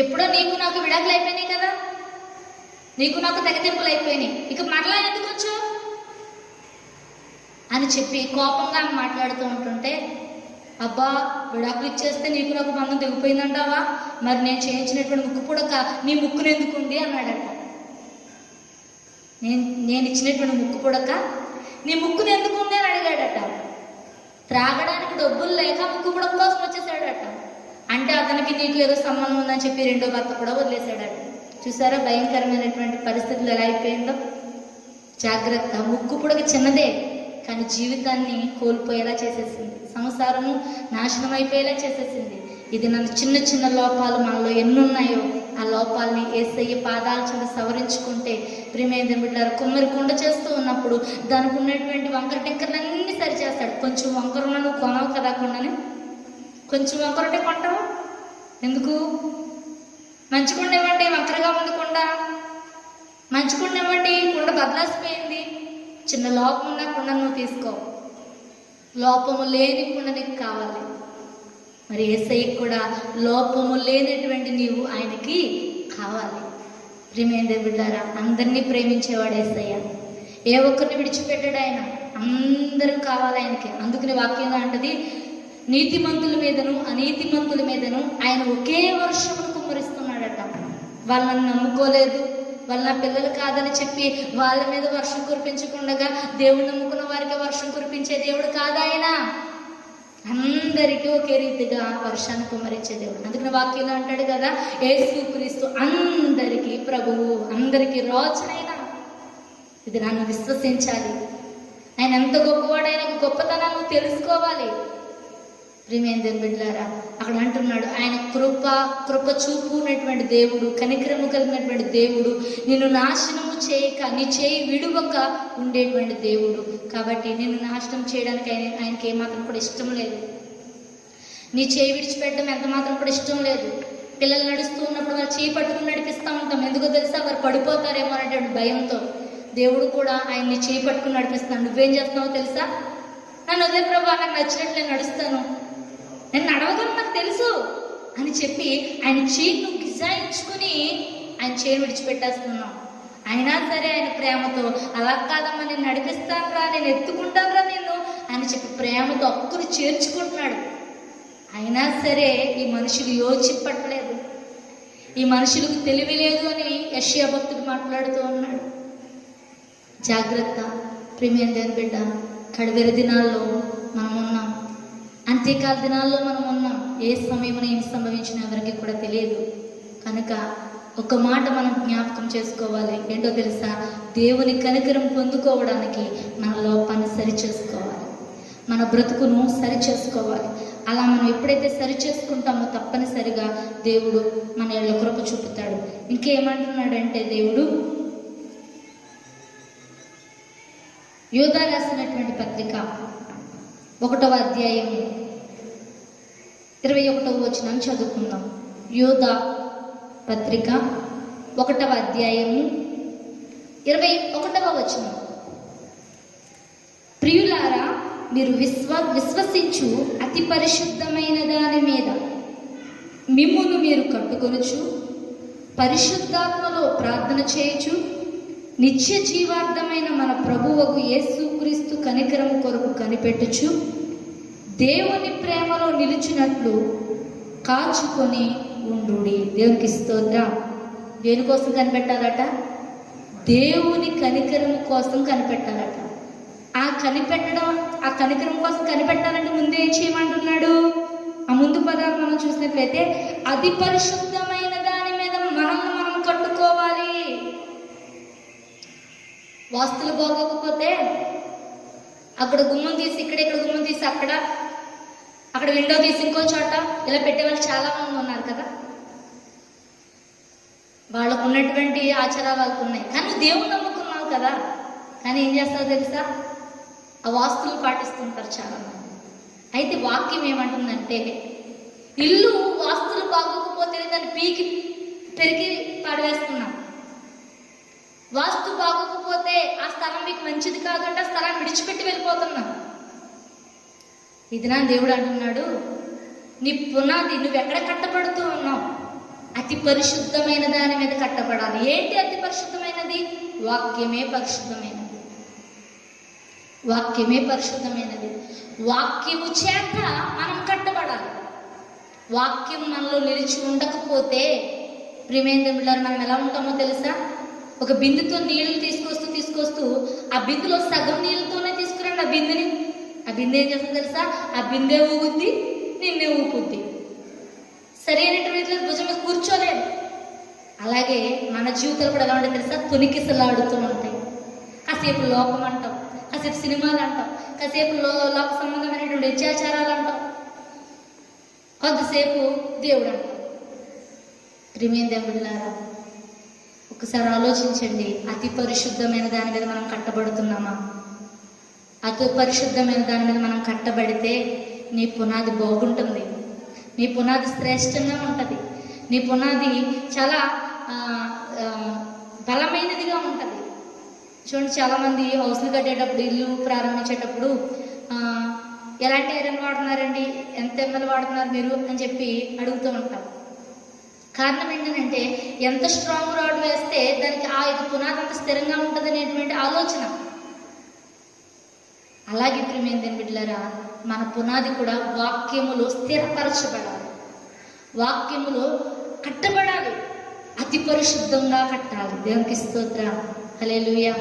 ఎప్పుడో నీకు నాకు విడాకులు అయిపోయినాయి కదా, నీకు నాకు తెగతింపులు అయిపోయినాయి, ఇక మరలా ఎందుకు వచ్చావు అని చెప్పి కోపంగా మాట్లాడుతూ ఉంటుంటే, అబ్బా విడాకులు ఇచ్చేస్తే నీకు నాకు బంధం తెగిపోయిందంటావా, మరి నేను చేయించినటువంటి ముక్కు పుడక నీ ముక్కును ఎందుకుంది అన్నాడట. నేను ఇచ్చినటువంటి ముక్కు పుడక నీ ముక్కును ఎందుకుంది అని అడిగాడట. త్రాగడానికి డబ్బులు లేక ముక్కు పుడక కోసం వచ్చేసాడట. అంటే అతనికి నీకు ఏదో సంబంధం ఉందని చెప్పి రెండో భర్త కూడా వదిలేశాడట. చూసారా భయంకరమైనటువంటి పరిస్థితులు ఎలా అయిపోయిందో. జాగ్రత్త. ముక్కు పుడక చిన్నదే కానీ జీవితాన్ని కోల్పోయేలా చేసేసింది, సంసారము నాశనం అయిపోయేలా చేసేసింది. ఇది నన్ను చిన్న చిన్న లోపాలు మనలో ఎన్నున్నాయో ఆ లోపాలని యేసయ్య పాదాల చెంత సవరించుకుంటే, ప్రియమైన బిడ్డలారా, కుమ్మరి కుండ చేస్తూ ఉన్నప్పుడు దానికి ఉన్నటువంటి వంకర టెంకర్లన్నీ సరి చేస్తాడు. కొంచెం వంకర ఉన్న నువ్వు కొనవు కదా కుండని, కొంచెం వంకరటే కొంటావు ఎందుకు? మంచి కుండ ఇవ్వండి, వంకరగా ఉంది కుండ, మంచి కుండ ఇవ్వండి, కుండ బదలాసిపోయింది, చిన్న లోపం ఉన్న కుండ నువ్వు తీసుకో, లోపము లేని కుండ నీకు కావాలి. మరి యేసయ్యకి కూడా లోపము లేనటువంటి నీవు ఆయనకి కావాలి. ప్రియమైన బిడ్డలారా, అందరినీ ప్రేమించేవాడు యేసయ్య, ఏ ఒక్కరిని విడిచిపెట్టాడు ఆయన, అందరూ కావాలి ఆయనకి. అందుకని వాక్యంగా అంటది, నీతిమంతుల మీదను అనీతిమంతుల మీదను ఆయన ఒకే వర్షమును కుమ్మరిస్తున్నాడట. వాళ్ళని నమ్ముకోలేదు, వాళ్ళ నా పిల్లలు కాదని చెప్పి వాళ్ళ మీద వర్షం కురిపించకుండా దేవుడు నమ్ముకున్న వారికి వర్షం కురిపించే దేవుడు కాదు ఆయన. అందరికీ ఒకే రీతిగా వర్షాన్ని కుమ్మరించే దేవుడు. అందుకని వాక్యంలో అంటాడు కదా, యేసుక్రీస్తు అందరికీ ప్రభువు, అందరికీ రాజునైనా. ఇది నన్ను విశ్వసించాలి. ఆయన ఎంత గొప్పవాడైనా గొప్పతనాన్ని తెలుసుకోవాలి. ప్రియమైన బిడ్డలారా, అక్కడ అంటున్నాడు ఆయన కృప చూపునటువంటి దేవుడు, కనికరము కలిగినటువంటి దేవుడు, నిన్ను నాశనము చేయక నీ చేయి విడువక ఉండేటువంటి దేవుడు. కాబట్టి నిన్ను నాశనం చేయడానికి ఆయనకి ఏమాత్రం కూడా ఇష్టం లేదు. నీ చేయి విడిచిపెట్టడం ఎంత మాత్రం కూడా ఇష్టం లేదు. పిల్లలు నడుస్తూ ఉన్నప్పుడు వారు చేయి పట్టుకుని నడిపిస్తూ ఉంటాం, ఎందుకో తెలుసా? వారు పడిపోతారేమో అనేటువంటి భయంతో. దేవుడు కూడా ఆయన్ని చేయి పట్టుకుని నడిపిస్తాను. నువ్వేం చేస్తున్నావో తెలుసా? నన్ను వదిలే ప్రభా, నాకు నచ్చినట్లు నేను నడుస్తాను, నేను నడవగలను, నాకు తెలుసు అని చెప్పి ఆయన చేయి నువ్వు గిజాయించుకుని ఆయన చేయి విడిచిపెట్టేస్తున్నావు. అయినా సరే ఆయన ప్రేమతో, అలా కాదమ్మా నేను నడిపిస్తాను రా, నేను ఎత్తుకుంటాను రా నిన్ను అని చెప్పి ప్రేమతో అక్కుని చేర్చుకుంటున్నాడు. అయినా సరే ఈ మనుషులు యోచింపట్లేదు, ఈ మనుషులకు తెలివి లేదు అని యెషయా భక్తుడు మాట్లాడుతూ ఉన్నాడు. జాగ్రత్త ప్రియమైన బిడ్డ, కడవరి దినాల్లో మనం ఉన్నాం, అంత్యకాల దినాల్లో మనం ఉన్నాం. ఏ సమయంలో ఏం సంభవించినా ఎవరికి కూడా తెలియదు. కనుక ఒక మాట మనం జ్ఞాపకం చేసుకోవాలి. ఏంటో తెలుసా? దేవుని కనికరం పొందుకోవడానికి మన లోపాన్ని సరి చేసుకోవాలి, మన బ్రతుకును సరి చేసుకోవాలి. అలా మనం ఎప్పుడైతే సరి చేసుకుంటామో తప్పనిసరిగా దేవుడు మన ఏళ్ళ కృప చూపుతాడు. ఇంకేమంటున్నాడంటే దేవుడు, యోధా రాసినటువంటి పత్రిక 1వ అధ్యాయము 21వ వచనం చదువుకుందాం. యోధా పత్రిక 1వ అధ్యాయము 21వ వచనం. ప్రియులారా, మీరు విశ్వసించు అతి పరిశుద్ధమైన దాని మీద మిమ్మును మీరు కట్టుకొనుచు, పరిశుద్ధాత్మలో ప్రార్థన చేయుచు, నిత్య జీవార్థమైన మన ప్రభువగు యేసుక్రీస్తు కనికరము కొరకు కనిపెట్టుచు, దేవుని ప్రేమలో నిలిచినట్లు కాచుకొని ఉండుడి. దేవునికి స్తోత్రం. దేనికోసం కనిపెట్టాలట? దేవుని కనికరం కోసం కనిపెట్టాలట. ఆ కనికరం కోసం కనిపెట్టాలంటే ముందే ఏం చేయమంటున్నాడు? ఆ ముందు పదాలు మనం చూసినట్లయితే, అతి పరిశుద్ధమైన దాని మీద మనం కట్టుకోవాలి. వాస్తులు బాగోకపోతే అక్కడ గుమ్మం తీసి ఇక్కడ గుమ్మం తీసి అక్కడ విండో తీసి ఇంకో చోట ఇలా పెట్టే వాళ్ళు చాలా మంది ఉన్నారు కదా. వాళ్ళకు ఉన్నటువంటి ఆచారాలు వాళ్ళకు ఉన్నాయి, కానీ నువ్వు దేవుని నమ్ముకున్నావు కదా. కానీ ఏం చేస్తావు తెలుసా? ఆ వాస్తులు పాటిస్తుంటారు చాలా మంది. అయితే వాక్యం ఏమంటుందంటే, ఇల్లు వాస్తులు బాగోకపోతే దాన్ని పీకి పెరిగి పాడవేస్తున్నాం. వాస్తు బాగోకపోతే ఆ స్థలం మీకు మంచిది కాదంటే ఆ స్థలాన్ని విడిచిపెట్టి వెళ్ళిపోతున్నాం. ఇది నా దేవుడు అంటున్నాడు, నీ పునాది నువ్వు ఎక్కడ కట్టబడుతూ ఉన్నావు, అతి పరిశుద్ధమైన దాని మీద కట్టబడాలి. ఏంటి అతి పరిశుద్ధమైనది? వాక్యమే పరిశుద్ధమైనది. వాక్యమే పరిశుద్ధమైనది. వాక్యము చేత మనం కట్టబడాలి. వాక్యం మనలో నిలిచి ఉండకపోతే ప్రియమైన బిడ్డలారా, మనం ఎలా ఉంటామో తెలుసా? ఒక బిందుతో నీళ్లు తీసుకొస్తూ ఆ బిందులో సగం నీళ్ళతోనే తీసుకురండి ఆ బిందెని. ఆ బిందె ఏం చేస్తుంది తెలుసా? ఆ బిందె ఊగుద్ది, నిన్నే ఊపుద్ది. సరైనటువంటి భుజం మీద కూర్చోలేదు. అలాగే మన జీవితాలు కూడా ఎలా ఉంటాయి తెలుసా? తొనికిసలాడుతూ ఉంటాయి. కాసేపు లోకం అంటాం, కాసేపు సినిమాలు అంటాం, కాసేపు లోక సంబంధమైనటువంటి అత్యాచారాలు అంటాం, కొంతసేపు దేవుడు అంటాం. ప్రియమైన దేవుళ్ళారా, ఒకసారి ఆలోచించండి. అతి పరిశుద్ధమైన దాని మీద మనం కట్టబడుతున్నామా? అతి పరిశుద్ధమైన దాని మీద మనం కట్టబడితే నీ పునాది బాగుంటుంది, నీ పునాది శ్రేష్టంగా ఉంటుంది, నీ పునాది చాలా బలమైనదిగా ఉంటుంది. చూడండి, చాలామంది హౌస్లు కట్టేటప్పుడు, ఇల్లు ప్రారంభించేటప్పుడు ఎలాంటి ఐరన్ వాడుతున్నారండి, ఎంత ఎంఎల్ వాడుతున్నారు మీరు అని చెప్పి అడుగుతూ ఉంటారు. కారణం ఏంటంటే ఎంత స్ట్రాంగ్ రాడ్ వేస్తే దానికి ఆ ఇది పునాది అంత స్థిరంగా ఉంటుంది అనేటువంటి ఆలోచన. అలాగే ప్రియమైన బిడ్డలారా, మన పునాది కూడా వాక్యములో స్థిరపరచబడాలి, వాక్యములో కట్టబడాలి, అతి పరిశుద్ధంగా కట్టాలి. దేవునికి స్తోత్రం, హల్లెలూయా.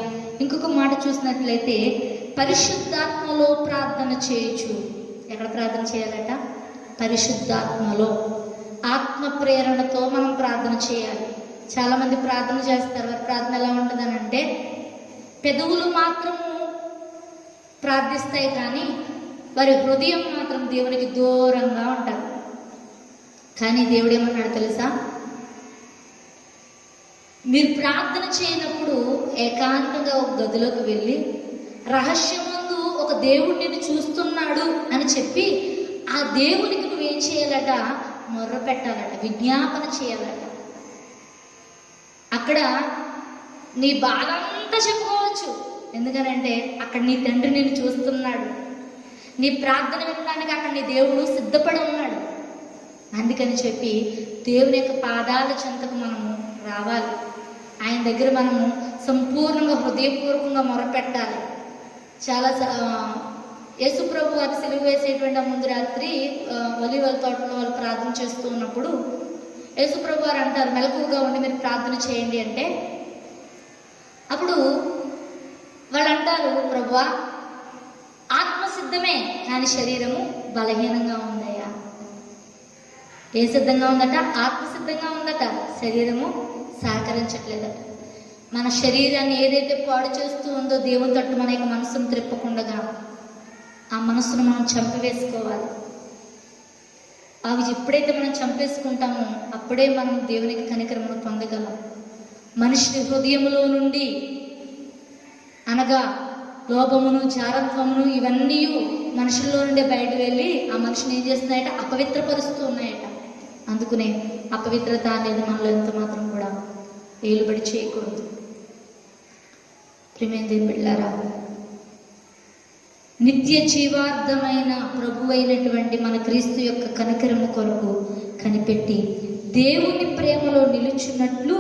ఇంకొక మాట చూసినట్లయితే పరిశుద్ధాత్మలో ప్రార్థన చేయొచ్చు. ఎక్కడ ప్రార్థన చేయాలట? పరిశుద్ధాత్మలో. ఆత్మ ప్రేరణతో మనం ప్రార్థన చేయాలి. చాలామంది ప్రార్థన చేస్తారు. వారి ప్రార్థన ఎలా ఉంటుందని అంటే, పెదవులు మాత్రము ప్రార్థిస్తాయి కానీ వారి హృదయం మాత్రం దేవునికి దూరంగా ఉంటుంది. కానీ దేవుడు ఏమన్నాడు తెలుసా? మీరు ప్రార్థన చేయనప్పుడు ఏకాంతంగా ఒక గదిలోకి వెళ్ళి రహస్యమందు ఒక దేవుడు నిన్ను చూస్తున్నాడు అని చెప్పి ఆ దేవునికి నువ్వేం చేయాలట? మొర్ర పెట్టాలట, విజ్ఞాపన చేయాలట. అక్కడ నీ బాధ అంతా చెప్పుకోవచ్చు. ఎందుకనంటే అక్కడ నీ తండ్రి నిన్ను చూస్తున్నాడు. నీ ప్రార్థన వినడానికి అక్కడ నీ దేవుడు సిద్ధపడి ఉన్నాడు. అందుకని చెప్పి దేవుని యొక్క పాదాల చెంతకు మనము రావాలి. ఆయన దగ్గర మనము సంపూర్ణంగా హృదయపూర్వకంగా మొరపెట్టాలి. చాలా యేసుప్రభు వారి సిలువ వేసేటువంటి ముందు రాత్రి ఒలీవల తోటలో వాళ్ళు ప్రార్థన చేస్తూ ఉన్నప్పుడు యేసుప్రభు వారు అంటారు, మెలకువగా ఉండి మీరు ప్రార్థన చేయండి అంటే, అప్పుడు వాళ్ళు అంటారు, ప్రభువా ఆత్మ సిద్ధమే కానీ శరీరము బలహీనంగా ఉందయ్యా. ఏ సిద్ధంగా ఉందట? ఆత్మ సిద్ధంగా ఉందట, శరీరము సహకరించట్లేదట. మన శరీరాన్ని ఏదైతే పాడు చేస్తూ ఉందో దేవుని తట్టు మన యొక్క మనసును త్రిప్పకుండా ఆ మనసును మనం చంపివేసుకోవాలి. అవి ఎప్పుడైతే మనం చంపేసుకుంటామో అప్పుడే మనం దేవునికి కనికరమును పొందగలం. మనిషి హృదయములో నుండి అనగా లోభమును, జారత్వమును ఇవన్నీ మనుషుల్లో నుండి బయట వెళ్ళి ఆ మనిషిని ఏం చేస్తున్నాయట? అపవిత్రపరుస్తూ ఉన్నాయట. అందుకునే అపవిత్రత అనేది మనలో ఎంత మాత్రం కూడా ఏలుబడి చేయకూడదు. ప్రియమైన బిడ్డలారా, నిత్య జీవార్థమైన ప్రభు అయినటువంటి మన క్రీస్తు యొక్క కనికరము కొరకు కనిపెట్టి దేవుని ప్రేమలో నిలుచున్నట్లు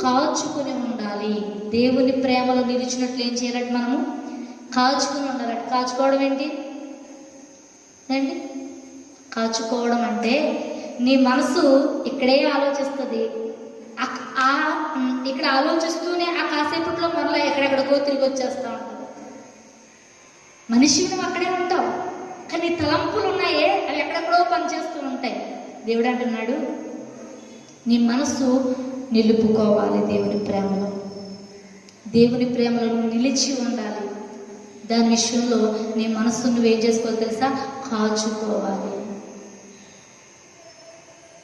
కాచుకుని ఉండాలి. దేవుని ప్రేమలో నిలిచినట్లు ఏం చేయాలంటే మనము కాచుకుని ఉండాలట. కాచుకోవడం ఏంటి అండి? కాచుకోవడం అంటే నీ మనసు ఇక్కడే ఆలోచిస్తుంది. ఇక్కడ ఆలోచిస్తూనే ఆ కాసేపట్లో మరలా ఎక్కడెక్కడికో తిరిగి వచ్చేస్తూ ఉంటుంది. మనిషి నువ్వు అక్కడే ఉంటావు, కానీ తలంపులు ఉన్నాయే అవి ఎక్కడెక్కడో పనిచేస్తూ ఉంటాయి. దేవుడు అంటున్నాడు, నీ మనసు నిలుపుకోవాలి దేవుని ప్రేమలో. దేవుని ప్రేమలో నువ్వు నిలిచి ఉండాలి. దాని విషయంలో నీ మనస్సు నువ్వేం చేసుకోవాలి తెలుసా? కాచుకోవాలి.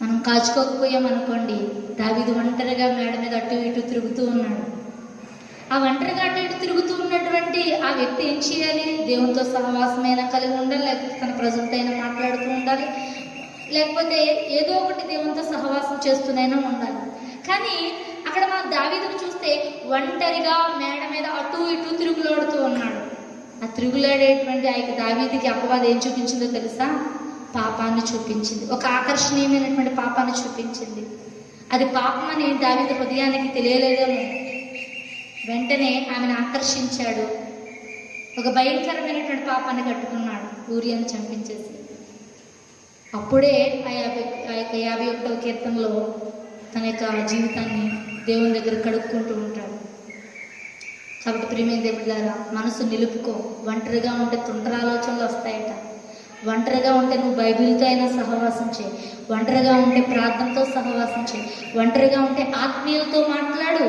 మనం కాచుకోకపోయామనుకోండి, దావీదు ఒంటరిగా మేడ మీద అటు ఇటు తిరుగుతూ ఉన్నాడు. ఆ ఒంటరిగా అటు ఇటు తిరుగుతూ ఉన్నటువంటి ఆ వ్యక్తి ఏం చేయాలి? దేవునితో సహవాసమైనా కలిగి ఉండాలి, లేకపోతే తన ప్రజలతో అయినా మాట్లాడుతూ ఉండాలి, లేకపోతే ఏదో ఒకటి దేవునితో సహవాసం చేస్తూనైనా ఉండాలి. కానీ అక్కడ మన దావీదును చూస్తే ఒంటరిగా మేడ మీద అటు ఇటు తిరుగులాడుతూ ఉన్నాడు. ఆ తిరుగులాడేటువంటి ఆ యొక్క దావీదుకి అపవాది ఏం చూపించిందో తెలుసా? పాపాన్ని చూపించింది. ఒక ఆకర్షణీయమైనటువంటి పాపాన్ని చూపించింది. అది పాపమని దావీదు హృదయానికి తెలియలేదేమో. వెంటనే ఆమెను ఆకర్షించాడు. ఒక భయంకరమైనటువంటి పాపాన్ని కట్టుకున్నాడు, ఊరియాను చంపించేసి. అప్పుడే ఆ 51వ కీర్తనలో తన యొక్క జీవితాన్ని దేవుని దగ్గర కడుక్కుంటూ ఉంటాడు. కాబట్టి ప్రియమైన దేవుళ్ళారా, మనసు నిలుపుకో. ఒంటరిగా ఉంటే తుంటర ఆలోచనలు వస్తాయట. ఒంటరిగా ఉంటే నువ్వు బైబిల్తో అయినా సహవాసం చేయి. ఒంటరిగా ఉంటే ప్రార్థనతో సహవాసం చేయి. ఒంటరిగా ఉంటే ఆత్మీయులతో మాట్లాడు.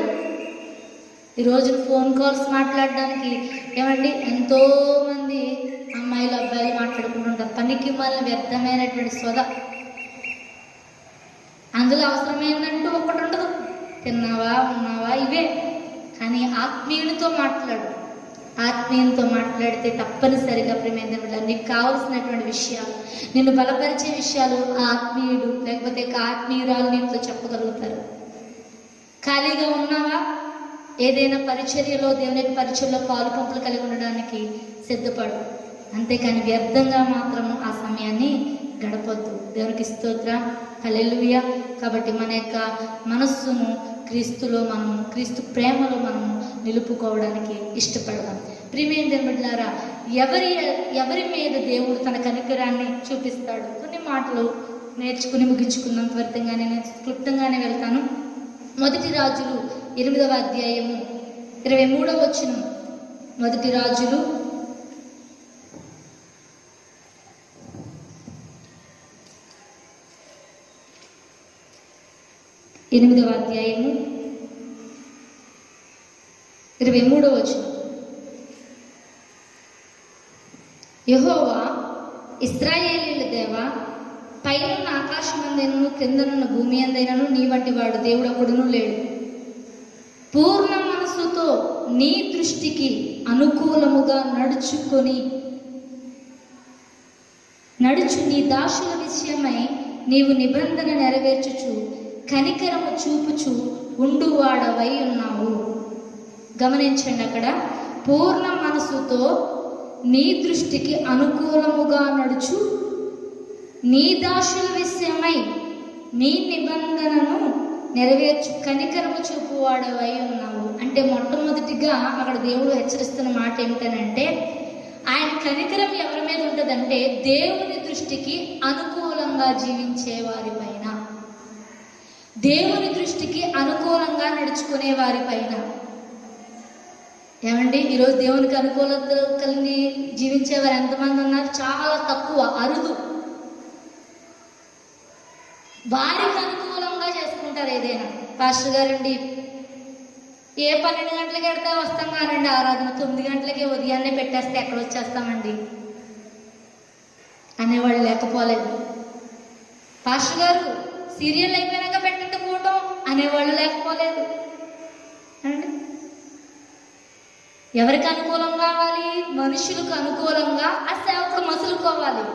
ఈరోజు ఫోన్ కాల్స్ మాట్లాడడానికి ఏమండి ఎంతోమంది అమ్మాయిలు అబ్బాయిలు మాట్లాడుకుంటుంటారు. పనికి మళ్ళీ వ్యర్థమైనటువంటి సొద. అందులో అవసరమైందంటూ ఒకటి ఉండదు. తిన్నావా, ఉన్నావా, ఇవే. కానీ ఆత్మీయునితో మాట్లాడు. ఆత్మీయునితో మాట్లాడితే తప్పనిసరిగా ప్రేమేంద్రుడు నీకు కావలసినటువంటి విషయాలు, నిన్ను బలపరిచే విషయాలు ఆ ఆత్మీయుడు లేకపోతే ఆత్మీయురాలు నీతో చెప్పగలుగుతారు. ఖాళీగా ఉన్నావా, ఏదైనా పరిచర్యలో, దేవుని పరిచర్యలో పాలు పంపులు కలిగి ఉండడానికి సిద్ధపడు. అంతేకాని వ్యర్థంగా మాత్రము ఆ సమయాన్ని గడపొద్దు. దేవునికి స్తోత్రం, హల్లెలూయా. కాబట్టి మన యొక్క మనస్సును క్రీస్తులో మనము, క్రీస్తు ప్రేమలో మనము నిలుపుకోవడానికి ఇష్టపడదాం. ప్రియమైన దేవుళ్ళారా, ఎవరి మీద దేవుడు తన కనికరాన్ని చూపిస్తాడు? కొన్ని మాటలు నేర్చుకుని ముగించుకున్నాం. త్వరితంగానే నేను క్లుప్తంగానే వెళ్తాను. 1 రాజులు 8వ అధ్యాయము 23వ వచనం. 1 రాజులు 8వ అధ్యాయము 23వ వచనం. యెహోవా ఇశ్రాయేలీయుల దేవా, పైనున్న ఆకాశమందైనను క్రిందనున్న భూమి అందైనను నీ వంటి వాడు దేవుడు ఒకడును లేడు. పూర్ణ మనసుతో నీ దృష్టికి అనుకూలముగా నడుచు నీ దాసుల విషయమై నీవు నిబంధన నెరవేర్చుచు కనికరము చూపుచు ఉండువాడవై ఉన్నావు. గమనించండి, అక్కడ పూర్ణ మనసుతో నీ దృష్టికి అనుకూలముగా నడుచు నీ దాసుల విషయమై నీ నిబంధనను నెరవేర్చు కనికరము చూపువాడవై ఉన్నావు. అంటే మొట్టమొదటిగా అక్కడ దేవుడు హెచ్చరిస్తున్న మాట ఏమిటనంటే, ఆయన కనికరం ఎవరి మీద ఉంటుందంటే దేవుని దృష్టికి అనుకూలంగా జీవించే వారి పైన, దేవుని దృష్టికి అనుకూలంగా నడుచుకునే వారి పైన. ఏమండి, ఈరోజు దేవునికి అనుకూలత కలిగి జీవించేవారు ఎంతమంది ఉన్నారు? చాలా తక్కువ, అరుదు. వారికి అనుకూలంగా చేసుకుంటారు ఏదైనా. పాస్టర్ గారండి, ఏ 12 గంటలకి ఎడితే వస్తాం కానండి ఆరాధన, 9 గంటలకే ఉదయాన్నే పెట్టేస్తే ఎక్కడ వచ్చేస్తామండి అనేవాళ్ళు లేకపోలేదు. పాస్టర్ గారు సీరియల్ అయిపోయినాక పెట్టండి ఫోటో అనేవాళ్ళు లేకపోలేదు. అండి, ఎవరికి అనుకూలం కావాలి? మనుషులకు అనుకూలంగా ఆ సేవకుడు మసులుకోవాలి.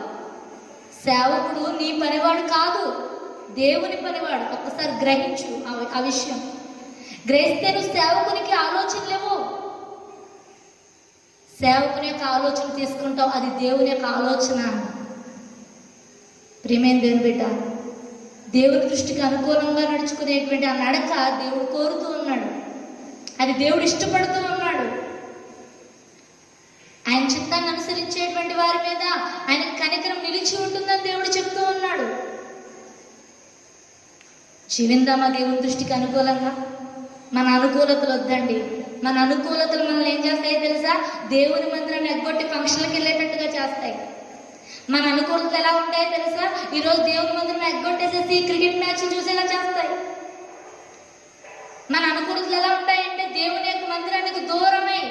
సేవకుడు నీ పనివాడు కాదు, దేవుని పనివాడు. ఒక్కసారి గ్రహించు ఆ విషయం. గ్రహిస్తే నువ్వు సేవకునికి ఆలోచనలేవు. సేవకుని యొక్క ఆలోచన తీసుకుంటావు, అది దేవుని యొక్క ఆలోచన. ప్రియమైన దేవుని బిడ్డ, దేవుని దృష్టికి అనుకూలంగా నడుచుకునేటువంటి ఆ నడక దేవుడు కోరుతూ ఉన్నాడు. అది దేవుడు ఇష్టపడుతూ ఉన్నాడు. ఆయన చిత్తాన్ని అనుసరించేటువంటి వారి మీద ఆయన కనికరం నిలిచి ఉంటుందని దేవుడు చెప్తూ ఉన్నాడు. జీవిందామా దేవుని దృష్టికి అనుకూలంగా? మన అనుకూలతలు వద్దండి. మన అనుకూలతలు మనల్ని ఏం చేస్తాయో తెలుసా? దేవుని మందిరాన్ని ఎగ్గొట్టి ఫంక్షన్లకు వెళ్ళేటట్టుగా చేస్తాయి. మన అనుకూలతలు ఎలా ఉంటాయో తెలుసా? ఈరోజు దేవుని మందిరాన్ని ఎగ్గొట్టేసేసి క్రికెట్ మ్యాచ్లు చూసేలా చేస్తాయి. మన అనుకూలతలు ఎలా ఉంటాయంటే దేవుని యొక్క మందిరానికి దూరమై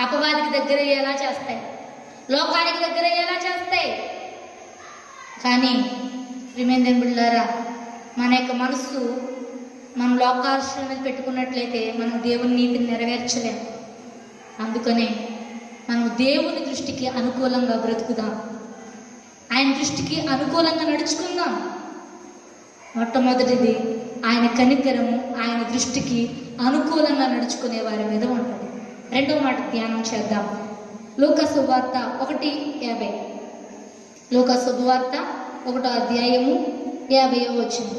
అపవాదికి దగ్గర అయ్యేలా చేస్తాయి, లోకానికి దగ్గర అయ్యేలా చేస్తాయి. కానీ ప్రియమైన బిడ్డలారా, మన యొక్క మనస్సు మనం లోకార్షణ మీద పెట్టుకున్నట్లయితే మనం దేవుని నీతిని నెరవేర్చలేము. అందుకనే మనం దేవుని దృష్టికి అనుకూలంగా బ్రతుకుదాం, ఆయన దృష్టికి అనుకూలంగా నడుచుకుందాం. మొట్టమొదటిది ఆయన కనికరము ఆయన దృష్టికి అనుకూలంగా నడుచుకునే వారి మీద ఉంటుంది. రెండవ మాట ధ్యానం చేద్దాం. లూకా సువార్త 1:50. లూకా సువార్త 1వ అధ్యాయము 50వ వచనం.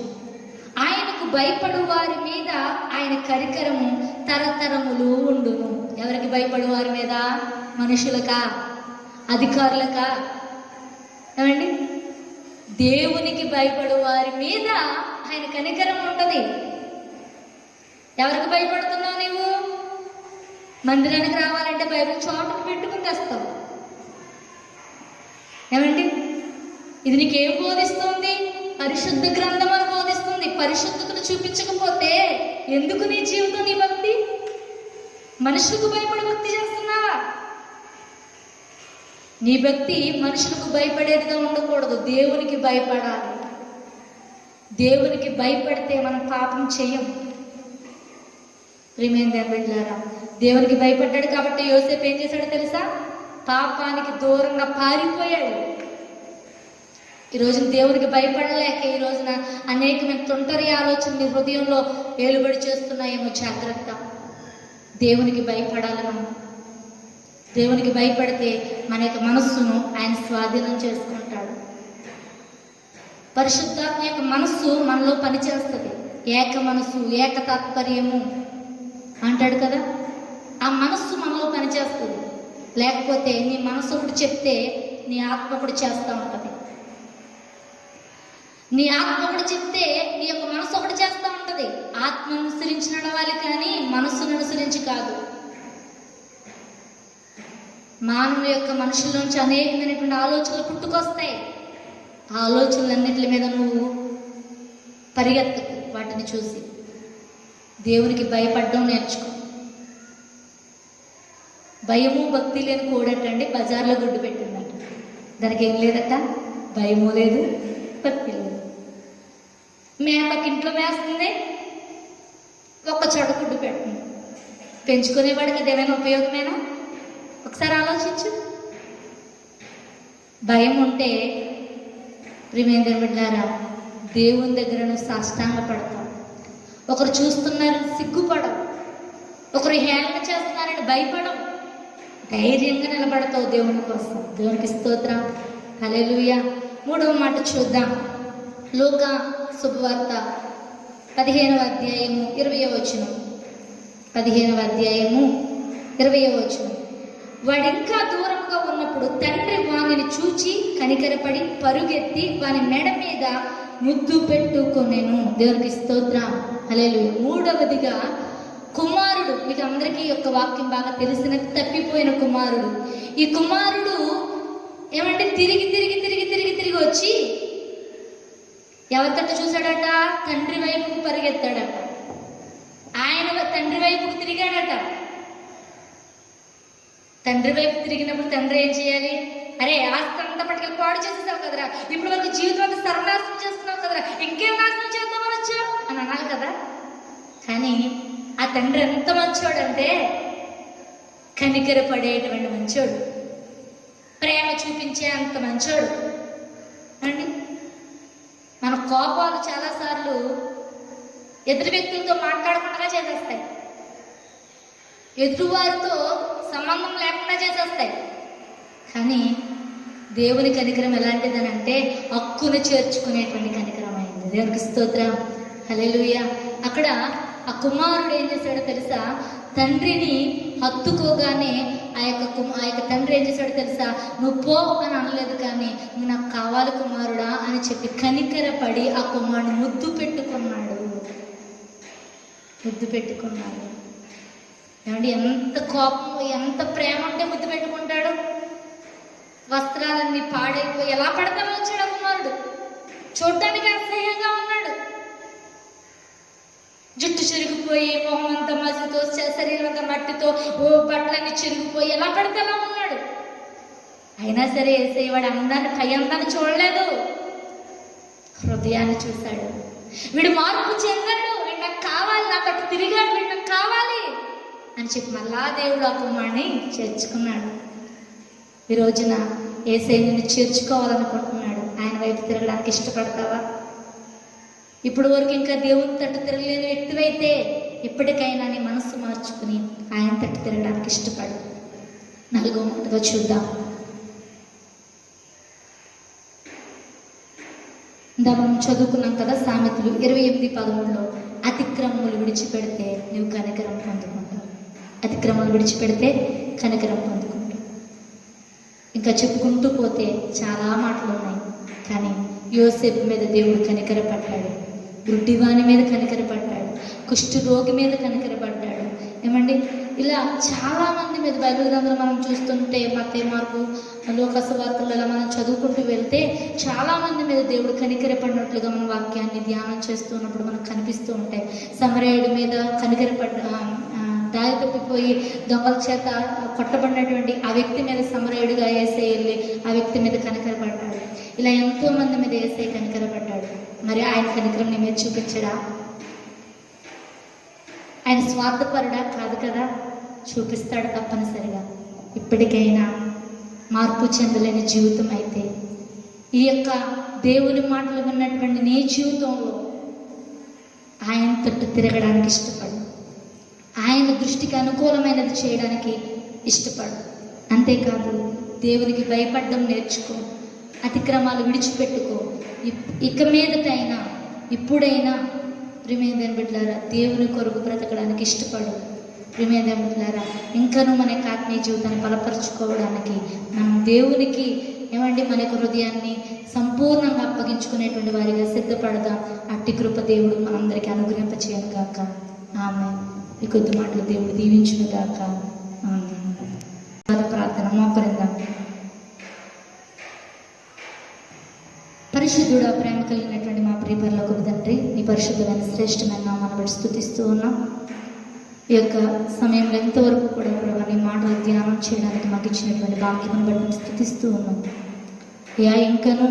ఆయనకు భయపడు వారి మీద ఆయన కనికరము తరతరములు ఉండును. ఎవరికి భయపడు వారి మీద? మనుషులకా? అధికారులకా? ఏమండి? దేవునికి భయపడు వారి మీద ఆయన కనికరం ఉంటుంది. ఎవరికి భయపడుతున్నావు నీవు? మందిరానికి రావాలంటే బైబిల్ చోటకు పెట్టుకుని తెస్తావు. ఏమండి? ఇది నీకేం బోధిస్తుంది? పరిశుద్ధ గ్రంథం అని బోధిస్తుంది. పరిశుద్ధతను చూపించకపోతే ఎందుకు నీ జీవితం, నీ భక్తి? మనుషులకు భయపడి భక్తి చేస్తున్నావా? నీ భక్తి మనుషులకు భయపడేదిగా ఉండకూడదు, దేవునికి భయపడాలి. దేవునికి భయపడితే మనం పాపం చెయ్యం. ప్రియమైన బిడ్డలారా, దేవునికి భయపడ్డాడు కాబట్టి యోసేపు ఏం చేశాడో తెలుసా? పాపానికి దూరంగా పారిపోయాడు. ఈ రోజున దేవునికి భయపడలేక ఈ రోజున అనేకమైన తొంటరి ఆలోచనలు హృదయంలో ఏలుబడి చేస్తున్నాయేమో. జాగ్రత్త. దేవునికి భయపడాలి మనం. దేవునికి భయపడితే మన యొక్క మనస్సును ఆయన స్వాధీనం చేసుకుంటాడు. పరిశుద్ధాత్మ యొక్క మనస్సు మనలో పనిచేస్తుంది. ఏక మనస్సు, ఏక తాత్పర్యము అంటాడు కదా, ఆ మనస్సు మనలో పనిచేస్తుంది. లేకపోతే నీ మనసు ఒకటి చెప్తే నీ ఆత్మ ఒకటి చేస్తూ ఉంటుంది. నీ ఆత్మ ఒకటి చెప్తే నీ యొక్క మనసు ఒకటి చేస్తూ ఉంటుంది. ఆత్మను అనుసరించి నడవాలి కానీ మనస్సును అనుసరించి కాదు. మానవుల యొక్క మనుషుల్లోంచి అనేకమైనటువంటి ఆలోచనలు పుట్టుకొస్తాయి. ఆ ఆలోచనలన్నిటి మీద నువ్వు పరిగెత్తకు. వాటిని చూసి దేవునికి భయపడడం నేర్చుకో. భయము భక్తి లేని కోడటండి బజార్లో గుడ్డు పెట్టిందట. దానికి ఏం లేదట, భయము లేదు, భక్తి లేదు. మేపకి ఇంట్లో వేస్తుంది, ఒక్క చోట గుడ్డు పెట్టింది. పెంచుకునేవాడికి అదేమైనా ఉపయోగమేనా? ఒకసారి ఆలోచించు. భయం ఉంటే ప్రియమైన బిడ్డలారా, దేవుని దగ్గర నువ్వు సాష్టాంగ పడతావు. ఒకరు చూస్తున్నారని సిగ్గుపడవు, ఒకరు హేళన చేస్తున్నారని భయపడవు. ధైర్యంగా నిలబడతావు దేవుని కోసం. దేవునికి స్తోత్రం. హల్లెలూయా. 3వ మాట చూద్దాం. లూకా శుభవార్త 15వ అధ్యాయము 20వ వచనం. 15వ అధ్యాయము 20వ వచనం. వాడింకా దూరంగా ఉన్నప్పుడు తండ్రి వానిని చూచి కనికరపడి పరుగెత్తి వాని మెడ మీద ముద్దు పెట్టుకొనెను. దేవునికి స్తోత్రం. హల్లెలూయా. 3వదిగా కుమారుడు. మీకు అందరికీ యొక్క వాక్యం బాగా తెలిసినది, తప్పిపోయిన కుమారుడు. ఈ కుమారుడు ఏమంటే తిరిగి తిరిగి తిరిగి తిరిగి తిరిగి వచ్చి ఎవరి తట్టు చూశాడట? తండ్రి వైపుకు పరిగెత్తాడట. ఆయన తండ్రి వైపుకు తిరిగాడట. తండ్రి వైపు తిరిగినప్పుడు తండ్రి ఏం చేయాలి? అరే, ఆస్తి అంతా పట్టుకెళ్ళి పాడు చేసేసావు కదరా, ఇప్పుడు వరకు జీవితం అంతా సర్వనాశనం చేస్తున్నావు కదరా, ఇంకేం నాశనం చేద్దామని వచ్చావు అని అనాలి కదా. కానీ ఆ తండ్రి ఎంత మంచోడంటే కనికరపడేటువంటి మంచోడు, ప్రేమ చూపించే అంత మంచోడు అండి. మన కోపాలు చాలాసార్లు ఎదురు వ్యక్తులతో మాట్లాడకుండా చేసేస్తాయి, ఎదురువారితో సంబంధం లేకుండా చేసేస్తాయి. కానీ దేవుని కనికరం ఎలాంటిదని అంటే హక్కును చేర్చుకునేటువంటి కనికరం అయింది. దేవునికి స్తోత్రం. హల్లెలూయా. అక్కడ ఆ కుమారుడు ఏం చేశాడో తెలుసా? తండ్రిని హత్తుకోగానే ఆ యొక్క తండ్రి ఏం చేశాడో తెలుసా? నువ్వు పో అని అనలేదు, కానీ నువ్వు నాకు కావాలి కుమారుడా అని చెప్పి కనికరపడి ఆ కుమారుడు ముద్దు పెట్టుకున్నాడు. ముద్దు పెట్టుకున్నాడు. ఏమండి, ఎంత కోపం, ఎంత ప్రేమ అంటే ముద్దు పెట్టుకుంటాడు. వస్త్రాలన్నీ పాడైపోయి ఎలా పడతామో వచ్చాడు ఆ కుమారుడు. చూడ్డానికి అసహ్యంగా ఉన్నాడు. జుట్టు చిరిగిపోయి, మొహం అంతా మసితో, శరీరం అంతా మట్టితో, బట్టలన్నీ చిరిగిపోయి ఎలా పడితే అలా ఉన్నాడు. అయినా సరే యేసయ్య వాడు అందాన్ని, పై అందాన్ని చూడలేదు, హృదయాన్ని చూశాడు. వీడు మార్పు చెందాడు, వీడు నాకు కావాలి, నాకు అటు తిరిగాడు, వీడు నాకు కావాలి అని చెప్పి మళ్ళా దేవుడు ఆ కుమారుని చేర్చుకున్నాడు. ఈ రోజున యేసయ్య నిన్ను చేర్చుకోవాలనుకుంటున్నాడు. ఆయన వైపు తిరగడానికి ఇష్టపడతావా? ఇప్పుడు వరకు ఇంకా దేవుని తట్టు తిరగలేని వ్యక్తివైతే ఇప్పటికైనా నీ మనస్సు మార్చుకుని ఆయన తట్టు తిరగడానికి ఇష్టపడు. 4వ మాటగా చూద్దాం. ఇందా మనం చదువుకున్నాం కదా సామెతలు 28:13 అతిక్రమములు విడిచిపెడితే నువ్వు కనికరం పొందుకుంటావు. అతిక్రమములు విడిచిపెడితే కనికరం పొందుకుంటావు. ఇంకా చెప్పుకుంటూ పోతే చాలా మాటలు ఉన్నాయి. కానీ యోసేపు మీద దేవుడు కనికరపడ్డాడు, గుడ్డివాని మీద కనికరపడ్డాడు, కుష్ఠరోగి మీద కనికరపడ్డాడు. ఏమండి, ఇలా చాలామంది మీద బైబిల్ గ్రంథంలో మనం చూస్తుంటే మత్తయి, మార్కు, లూకా సువార్తలు ఇలా మనం చదువుకుంటూ వెళ్తే చాలామంది మీద దేవుడు కనికరపడినట్లుగా మన వాక్యాన్ని ధ్యానం చేస్తున్నప్పుడు మనకు కనిపిస్తూ ఉంటాయి. సమరయుడి మీద దారి తప్పిపోయి దొంగల చేత కొట్టబడినటువంటి ఆ వ్యక్తి మీద సమరయుడిగా యేసయ్య వెళ్ళి ఆ వ్యక్తి మీద కనికరపడ్డాడు. ఇలా ఎంతోమంది మీద యేసయ్య కనికరపడ్డాడు. మరి ఆయన కనికరం నీ మీద చూపించడా? ఆయన స్వార్థపరుడా? కాదు కదా, చూపిస్తాడు తప్పనిసరిగా. ఇప్పటికైనా మార్పు చెందలేని జీవితం అయితే ఈ యొక్క దేవుని మాటలు విన్నటువంటి నీ జీవితంలో ఆయన తట్టు తిరగడానికి ఇష్టపడు, ఆయన దృష్టికి అనుకూలమైనది చేయడానికి ఇష్టపడు. అంతేకాదు దేవునికి భయపడడం నేర్చుకో, అతిక్రమాలు విడిచిపెట్టుకో. ఇక మీదటైనా ఇప్పుడైనా ప్రియమైన బిడ్డలారా దేవుని కొరకు బ్రతకడానికి ఇష్టపడు. ప్రియమైన బిడ్డలారా, ఇంకనూ మన ఆత్మీయ జీవితాన్ని బలపరుచుకోవడానికి మనం దేవునికి మన యొక్క హృదయాన్ని సంపూర్ణంగా అప్పగించుకునేటువంటి వారిగా సిద్ధపడదాం. అట్టి కృప దేవుడు మనందరికీ అనుగ్రహింపచేయను గాక. ఆమేన్. ఈ కొద్ది మాటలు దేవుడు దీవించును గాక. ప్రార్థన మోకరిందాం. పరిశుద్ధుడా, ప్రేమ కలిగినటువంటి మా ప్రియ పరలోకపు తండ్రి, నీ పరిశుద్ధమైన శ్రేష్టమైన నామాన్ని బట్టి స్తుతిస్తూ ఉన్నాం. ఈ యొక్క సమయంలో ఎంతవరకు కూడా ప్రభు నీ మాటలు ధ్యానం చేయడానికి మాకు ఇచ్చినటువంటి భాగ్యం బట్టి స్తుతిస్తూ ఉన్నాం. ఇంకనూ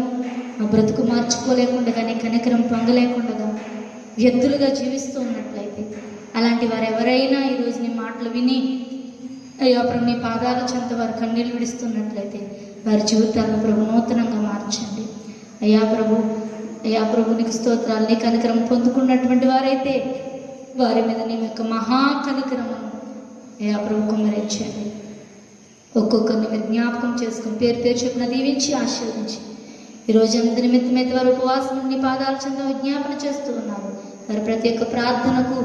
మా బ్రతుకు మార్చుకోలేకుండా కానీ కనికరం పొందలేకుండా వ్యర్థులుగా జీవిస్తూ ఉన్నట్లయితే అలాంటి వారు ఎవరైనా ఈరోజు నీ మాటలు విని ప్రభు నీ పాదాల చెంత వారు కన్నీళ్ళు విడుస్తున్నట్లయితే వారి జీవితాలను ప్రభు నూతనంగా మార్చండి. అయ్యా ప్రభు నీకు స్తోత్రాలు. నీ కనికరం పొందుకున్నటువంటి వారైతే వారి మీద నీ యొక్క మహా కనికరమును ప్రభు కుమ్మరించండి. ఒక్కొక్కరిని మీరు జ్ఞాపకం చేసుకుని పేరు పేరు చెప్పిన దీవించి ఆశీర్వదించి ఈరోజు అందరి నిమిత్తమైతే వారు ఉపవాసం నీ పాదాల చెంత విజ్ఞాపన చేస్తూ ఉన్నారు. వారి ప్రతి ఒక్క ప్రార్థనకు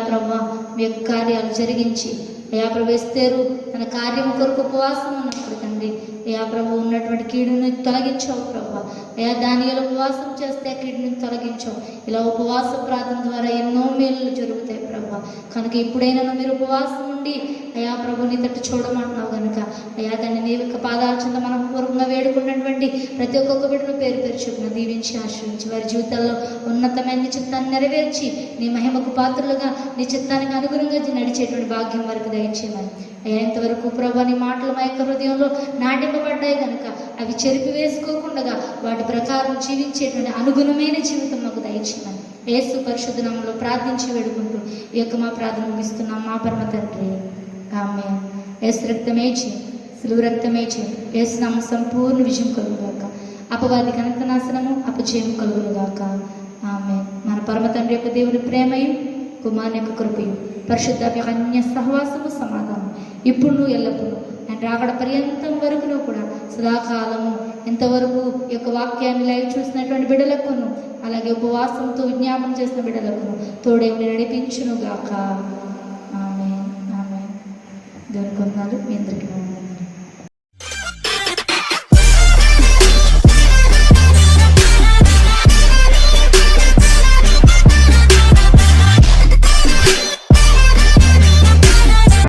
ప్రభు మీ యొక్క కార్యాలు జరిగించి ప్రభు ఎస్తేరు తన కార్యము కొరకు ఉపవాసం ఉన్నప్పుడు తండ్రి ప్రభు ఉన్నటువంటి కీడుని తొలగించావు ప్రభు. దానిలో ఉపవాసం చేస్తే కీడుని తొలగించావు. ఇలా ఉపవాస ప్రార్థన ద్వారా ఎన్నో మేలు జరుగుతాయి ప్రభు. కనుక ఇప్పుడైనా మీరు ఉపవాసం ఉండి ప్రభు నీ తట్టు చూడమంటున్నావు కనుక దాన్ని నీ యొక్క పాదాల చెంత మనం పూర్వంగా వేడుకున్నటువంటి ప్రతి ఒక్కొక్క బిడ్డను పేరు పేరు చొప్పున దీవించి ఆశ్రయించి వారి జీవితాల్లో ఉన్నతమైన నీ చిత్తాన్ని నెరవేర్చి నీ మహిమకు పాత్రలుగా నీ చిత్తానికి అనుగుణంగా నడిచేటువంటి భాగ్యం వరకు దయచేయమని. ఎంతవరకు ప్రభు నీ మాటలు మా యొక్క హృదయంలో నాటింపబడ్డాయి కనుక అవి చెరిపి వేసుకోకుండా వాటి ప్రకారం జీవించేటువంటి అనుగుణమైన జీవితం మాకు దయచేయమని యేసు పరిశుద్ధ నామములో ప్రార్థించి వేడుకుంటూ ఈ యొక్క మా ప్రార్థన ముగిస్తున్నాం. మా పరమ తండ్రి. ఆమేన్. యేసు రక్తమే చేయి, సిలువ రక్తమే చేయి. యేసు నామం సంపూర్ణ విజయం కలుగుగాక. అపవాది ఘనత నాశనము అపజయం కలుగుగాక. ఆమేన్. మన పరమ తండ్రి యొక్క దేవుని ప్రేమయు కుమారుని యొక్క కృపయు పరిశుద్ధాత్మ అన్య సహవాసము సమాధానం ఇప్పుడు ఎల్లప్పుడూ ఆయన రాకడ పర్యంతం వరకు కూడా సదాకాలము ఎంతవరకు ఈ యొక్క వాక్యాన్ని లైవ్ చూసినటువంటి బిడ్డలకును అలాగే ఉపవాసంతో విజ్ఞాపన చేసిన బిడ్డలకును తోడేవుని నడిపించును గాక. ఆమేన్. ఆమేన్. దేవుని కొందరు మీ అందరికీ